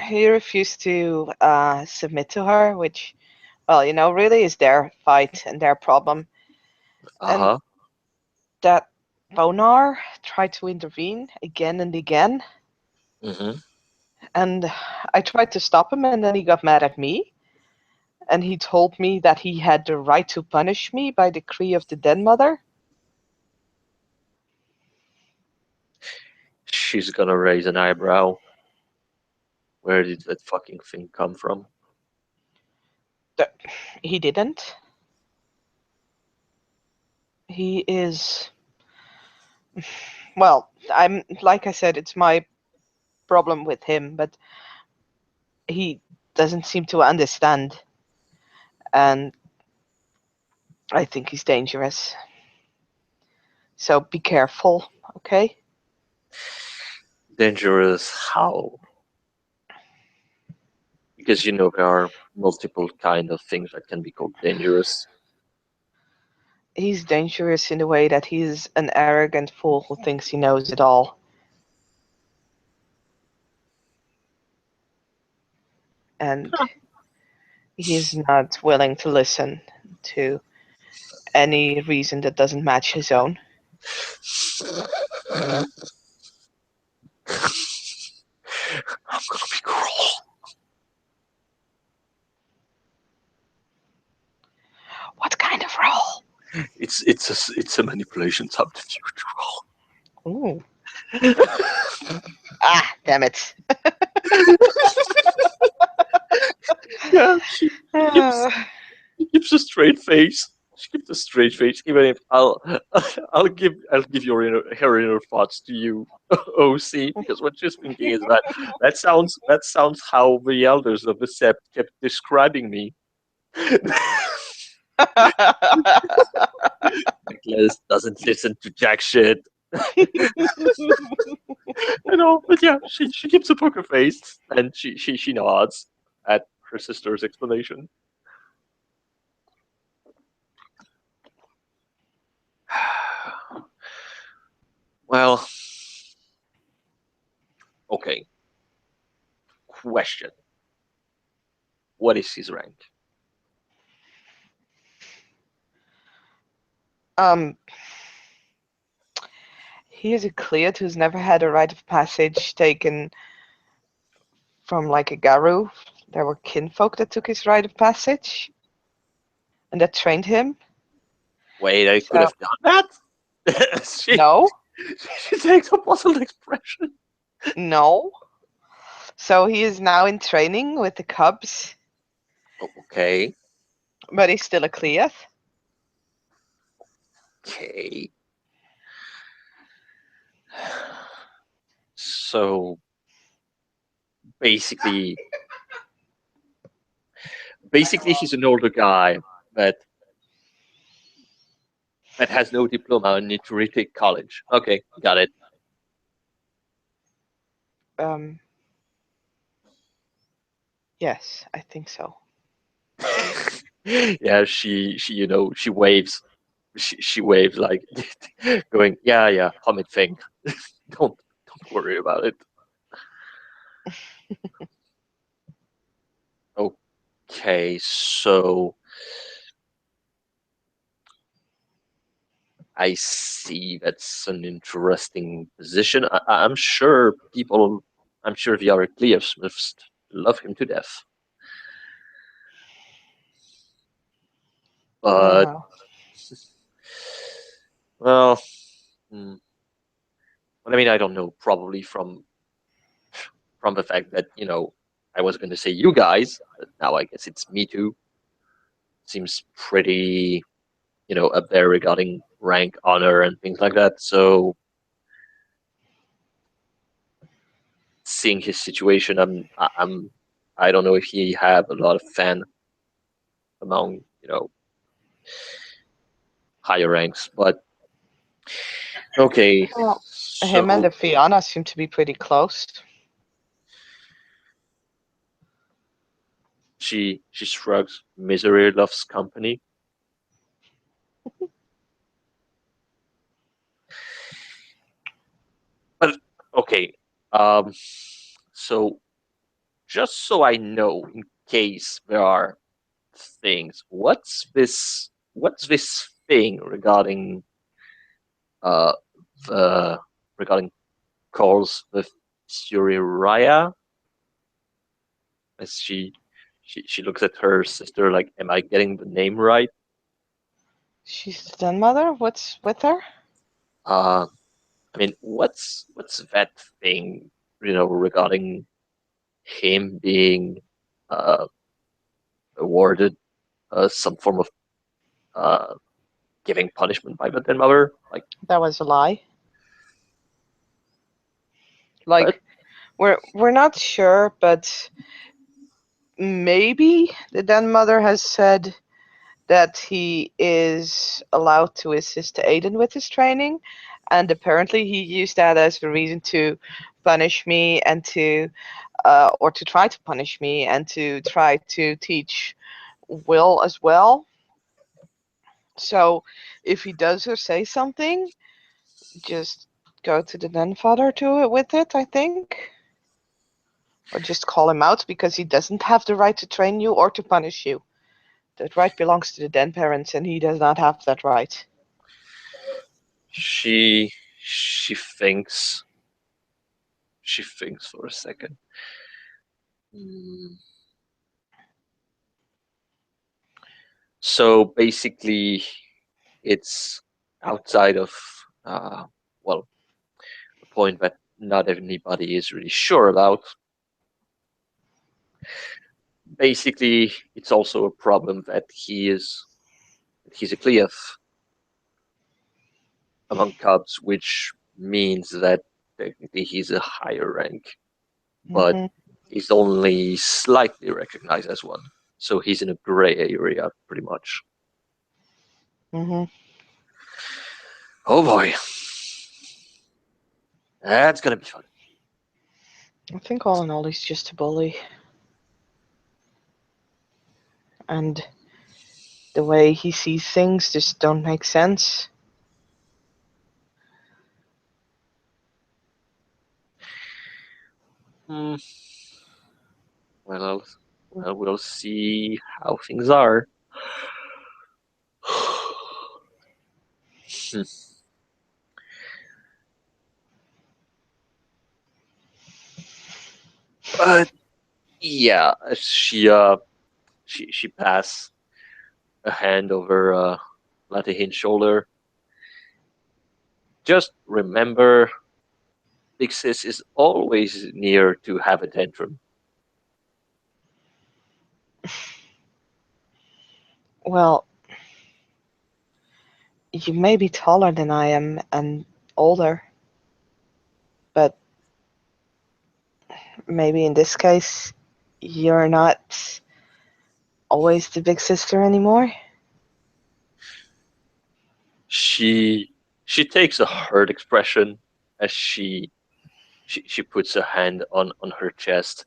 He refused to submit to her, which, well, really is their fight and their problem. And Uh-huh. that Bonar tried to intervene again and again, Mm-hmm. and I tried to stop him, and then he got mad at me, and he told me that he had the right to punish me by decree of the Dead Mother. She's gonna raise an eyebrow. Where did that fucking thing come from? Th- He didn't. He is, well, I'm like I said, it's my problem with him, but he doesn't seem to understand, and I think he's dangerous. So be careful, okay? Dangerous how? Because there are multiple kind of things that can be called dangerous. He's dangerous in the way that he's an arrogant fool who thinks he knows it all. And he is not willing to listen to any reason that doesn't match his own. I'm gonna be cruel. What kind of role? It's a manipulation substitute Ooh. role. Ah, damn it. Yeah, she keeps a straight face. She keeps a straight face, even if I'll give her inner thoughts to you, OC, because what she's thinking is that sounds how the elders of the Sept kept describing me. Nicholas doesn't listen to jack shit. But yeah, she keeps a poker face and she nods at her sister's explanation. Well, okay. Question: what is his rank? um, he is a Cleat who's never had a rite of passage taken from like a Garu. There were kinfolk that took his rite of passage and that trained him. Wait, I could So have done that. she no, she takes a puzzled expression. no. So he is now in training with the Cubs, Okay, but he's still a Cleat. okay. So basically, he's an older guy that has no diploma and need to retake college. Okay, got it. Um, yes, I think so. Yeah, she waves. She waves like going, yeah, Hamid thing. Don't worry about it. Okay, so I see that's an interesting position. I'm sure the other Smiths love him to death. But, Uh, well, hmm, I mean, I don't know, probably from the fact that, I was going to say you guys, but now I guess it's me too. Seems pretty, up there regarding rank, honor, and things like that. So, seeing his situation, I don't know if he have a lot of fan among higher ranks, but Okay, Well, him and so the Fianna seem to be pretty close. she shrugs. Misery loves company. But okay, um, so just so I know, in case there are things, what's this thing uh the regarding calls with Surya as she looks at her sister like, am I getting the name right? She's the den mother? What's with her? Uh, I mean, what's that thing, regarding him being uh awarded some form of uh giving punishment by the mother? Like, That was a lie. what? Like, we're not sure, but maybe the den mother has said that he is allowed to assist Aiden with his training, and apparently he used that as a reason to punish me and or to try to punish me and to try to teach Will as well. So if he does or say something, just go to the den father to it with it, I think. Or just call him out because he doesn't have the right to train you or to punish you. That right belongs to the den parents and he does not have that right. She thinks. She thinks for a second. Hmm. So basically, it's outside of uh, well, a point that not anybody is really sure about. Basically, it's also a problem that he's a Cleoth among cubs, which means that technically he's a higher rank, but Hmm. he's only slightly recognized as one. So he's in a gray area, pretty much. Hmm. Oh boy, that's gonna be fun. I think all in all, he's just a bully. And the way he sees things just don't make sense. Hmm. Well, we'll see how things are. But yeah, she passed a hand over Latihin's shoulder. Just remember, Big Sis is always near to have a tantrum. Well, you may be taller than I am and older, but maybe in this case, you're not always the big sister anymore. She she takes a hurt expression as she puts a hand on her chest.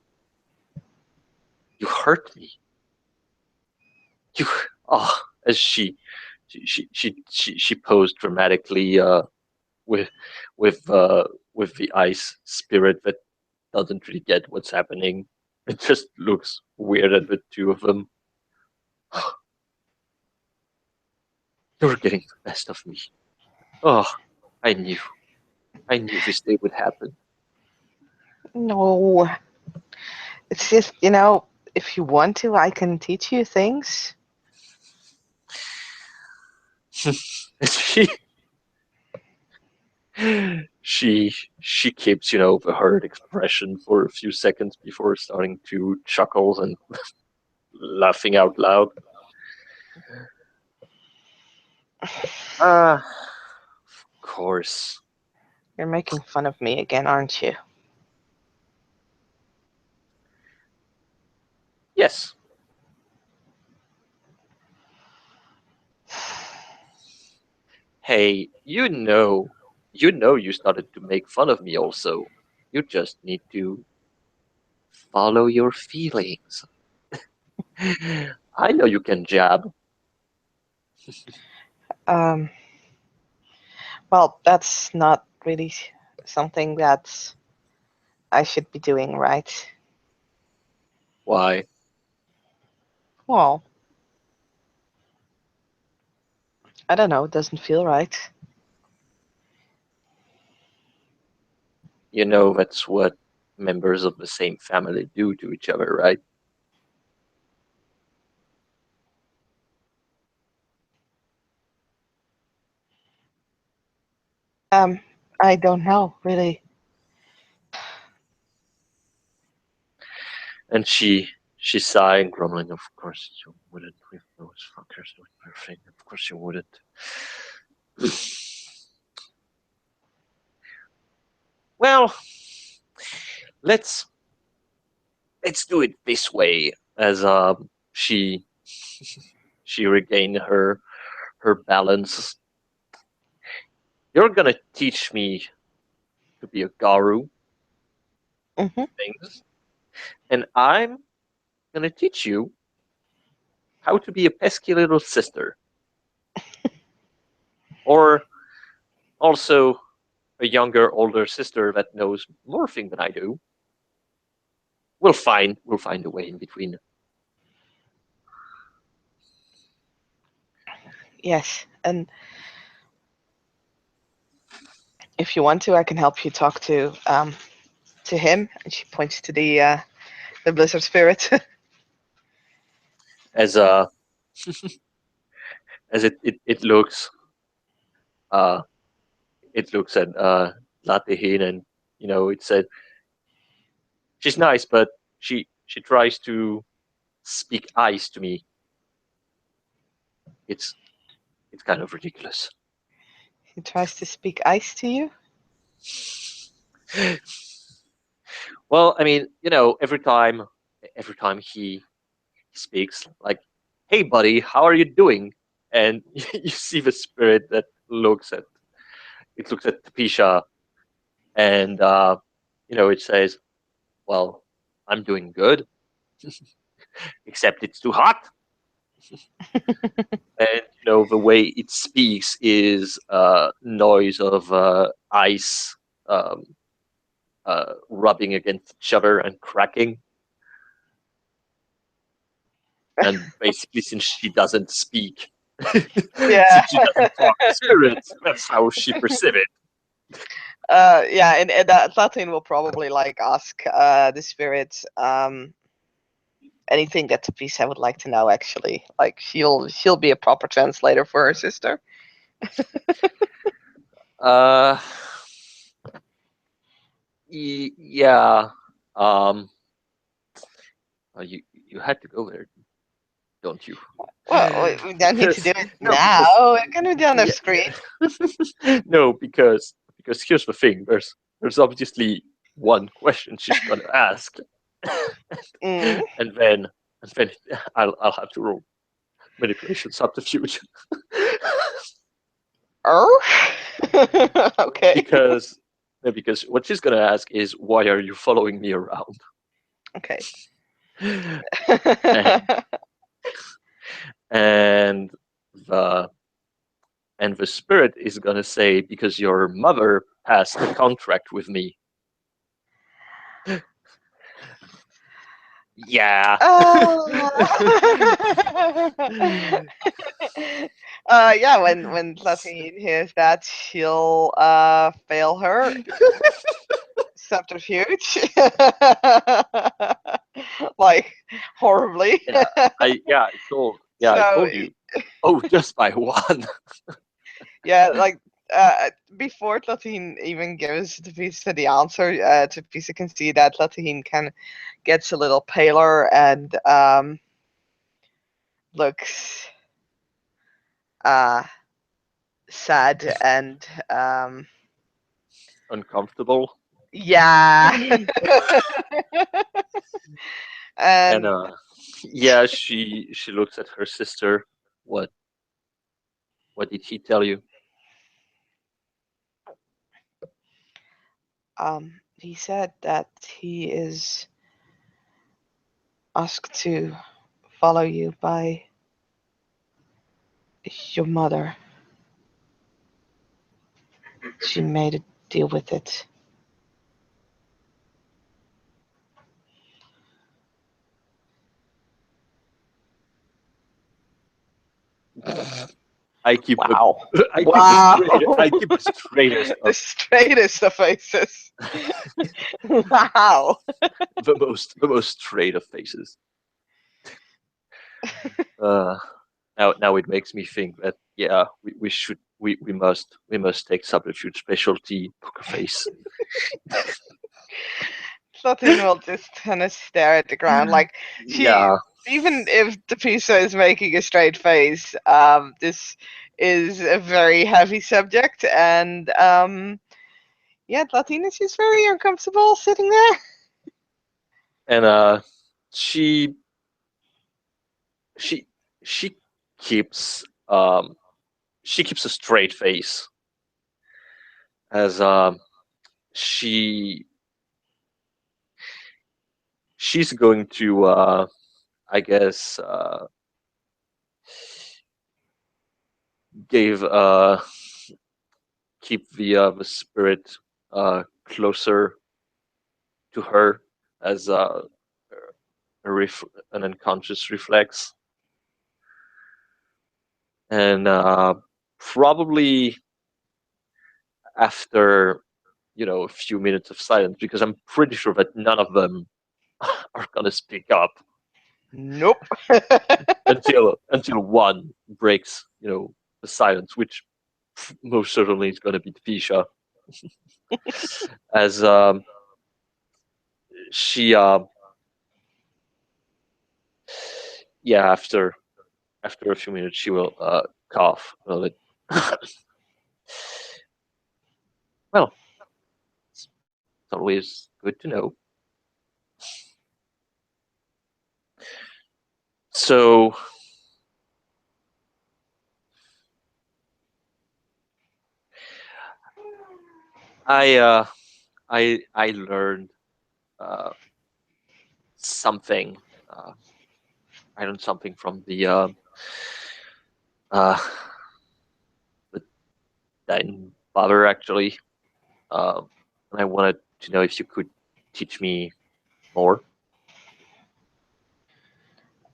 You hurt me. You oh as she posed dramatically with with uh with the ice spirit that doesn't really get what's happening. It just looks weird at the two of them. You're getting the best of me. Oh, I knew. I knew this day would happen. No, it's just, if you want to, I can teach you things. she she keeps, the hurt expression for a few seconds before starting to chuckle and laughing out loud. Ah, of course. You're making fun of me again, aren't you? Yes. Hey, You know you started to make fun of me also. You just need to follow your feelings. I know you can jab. Um, well, that's not really something that I should be doing, right? Why? Well, I don't know. It doesn't feel right. You know that's what members of the same family do to each other, right? Um, I don't know, really. And she sighed, grumbling, "Of course you wouldn't with those fuckers doing their thing. Of course you wouldn't." Well, let's let's do it this way. As she she regained her balance. You're gonna teach me to be a Garu Hmm. things, and I'm gonna teach you how to be a pesky little sister, or also a younger, older sister that knows more things than I do. We'll find a way in between. Yes, and if you want to, I can help you talk to him. And she points to the Blizzard Spirit. As as it looks uh it looks at Latihin, and it said she's nice, but she tries to speak ice to me. It's it's kind of ridiculous. He tries to speak ice to you. Well, I mean, every time he speaks, like, "Hey, buddy, how are you doing?" And you see the spirit that looks at Tapisha, and it says, "Well, I'm doing good, except it's too hot." And the way it speaks is noise of ice um, rubbing against each other and cracking. And basically, since she doesn't speak, Yeah. since she doesn't talk to spirits, that's how she perceives it. Yeah, and that Latin will probably like ask the spirit anything that Tapisa would like to know. Actually, like she'll be a proper translator for her sister. Uh, yeah. Um, you had to go there, don't you? Well, we don't need to do it No, because now. It can be done off yeah, screen. no, because here's the thing. There's obviously one question she's gonna ask, Mm. and then and then I'll have to roll manipulation subterfuge. Oh. Okay. because because what she's gonna ask is, why are you following me around? Okay. and, and the and the spirit is gonna say, because your mother passed a contract with me. Yeah. Oh. Yeah, when Latin hears that, she'll fail her subterfuge. Like horribly. yeah, I So told you. Oh, just by one. yeah, like before Latin even gives Tafisa the answer, Tafisa can see that Latin can gets a little paler and looks uh sad and Uncomfortable. yeah. And And yeah, she looks at her sister. What what did he tell you? He said that he is asked to follow you by your mother. She made a deal with it. I keep the Wow. I keep the straight I Wow. keep the straightest The of straightest of faces. Wow. the most straight of faces. Uh, now it makes me think that yeah, we must take subterfuge specialty poker face. Flotin will just kind of stare at the ground. Like she, Yeah, even if the pizza is making a straight face, this is a very heavy subject, and yeah, Latina is just very uncomfortable sitting there. and she she she keeps she keeps a straight face as she she's going to I guess gave keep the spirit closer to her as an unconscious reflex, and probably after a few minutes of silence, because I'm pretty sure that none of them are gonna speak up Nope. until one breaks the silence, which most certainly is gonna be Tisha, as she yeah, after a few minutes she will cough a little bit. Well, it's always good to know. So I uh, I learned uh, something. Uh, I learned something from uh, the Titan father actually, and I wanted to know if you could teach me more.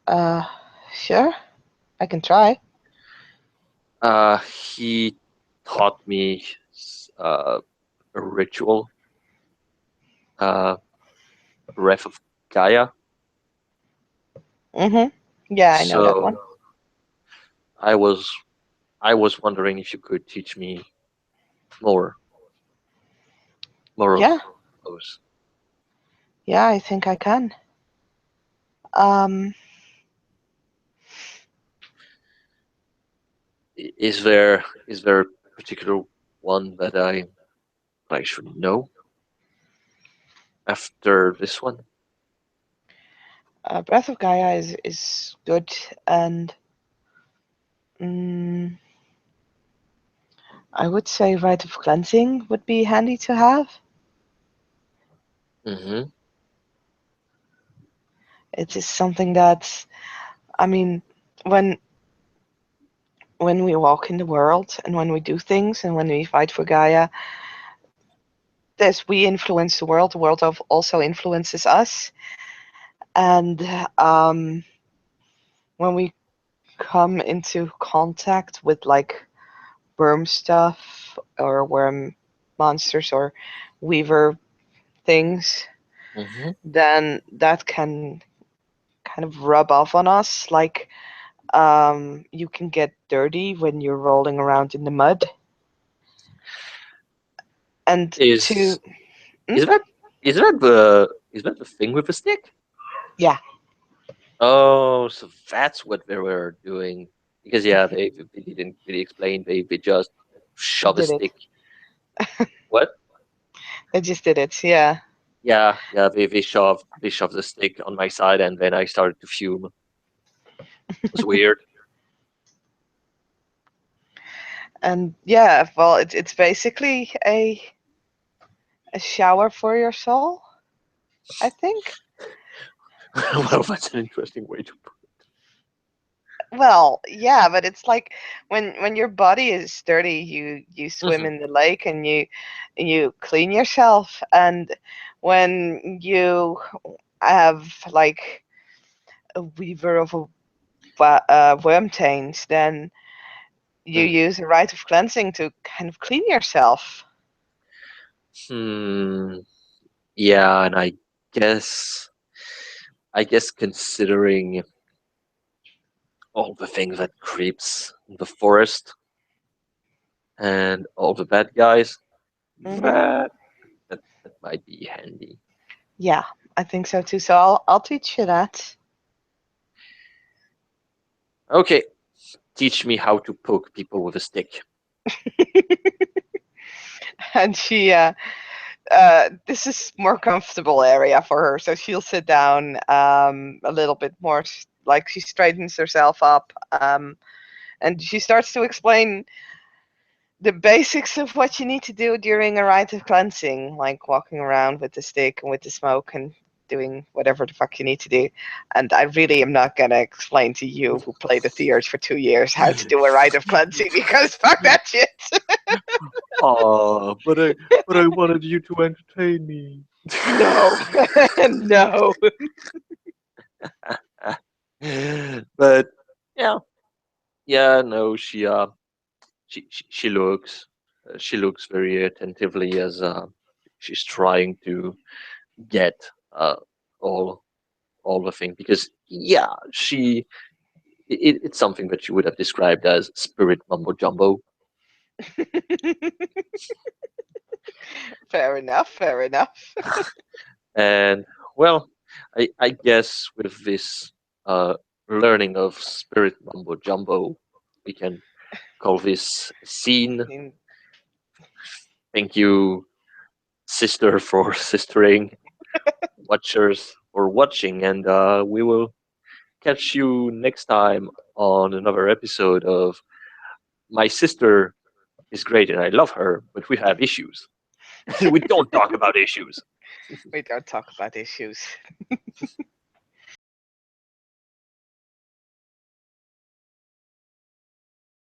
Uh, sure, I can try. He taught me a ritual, uh, Wrath of Gaia. Mm-hmm. Yeah, I know that So one. I was I was wondering if you could teach me more more of Yeah, those. yeah, I think I can. Um, Is there a particular one that I should know after this one? Breath of Gaia is good, and mm, I would say Rite of Cleansing would be handy to have. Mm-hmm. It is something that, I mean, when when we walk in the world and when we do things and when we fight for Gaia, this we influence the world also influences us. And when we come into contact with like worm stuff or worm monsters or weaver things, Mm-hmm. then that can kind of rub off on us. Like you can get dirty when you're rolling around in the mud. And to Is mm, is that is that the thing with the stick? yeah, Oh, so that's what they were doing. Because yeah, they didn't really explain. They just shove a did it. stick. What? I just did it. Yeah. Yeah. They shoved the stick on my side, and then I started to fume. It was weird. And yeah, well, it's basically A shower for your soul, I think. Well, that's an interesting way to put Well, yeah, but it's like when your body is dirty, you it. swim in the lake and you clean yourself, and when you have like a weaver of a worm taint, then you Hmm. use a rite of cleansing to kind of clean yourself. Hmm. Yeah, and I guess considering all the things that creeps in the forest and all the bad guys, Hmm. that that might be handy. Yeah, I think so too. So I'll teach you that. Okay, teach me how to poke people with a stick. And she this is more comfortable area for her, so she'll sit down a little bit more, like she straightens herself up, and she starts to explain the basics of what you need to do during a rite of cleansing, like walking around with the stick and with the smoke and doing whatever the fuck you need to do. And I really am not gonna explain to you who played the theaters for 2 years how to do a rite of cleansing because fuck that shit. Ah, but I wanted you to entertain me. No, no. But yeah, yeah, no, she looks very attentively as she's trying to get uh all all the thing because yeah, it's something that you would have described as spirit mumbo jumbo. Fair enough, fair enough. And well, I guess with this uh, learning of spirit mumbo jumbo, we can call this a scene. In- Thank you, sister, for sistering, watchers for watching, and we will catch you next time on another episode of My Sister is Great and I Love Her, but we have issues. We don't talk about issues. we don't talk about issues.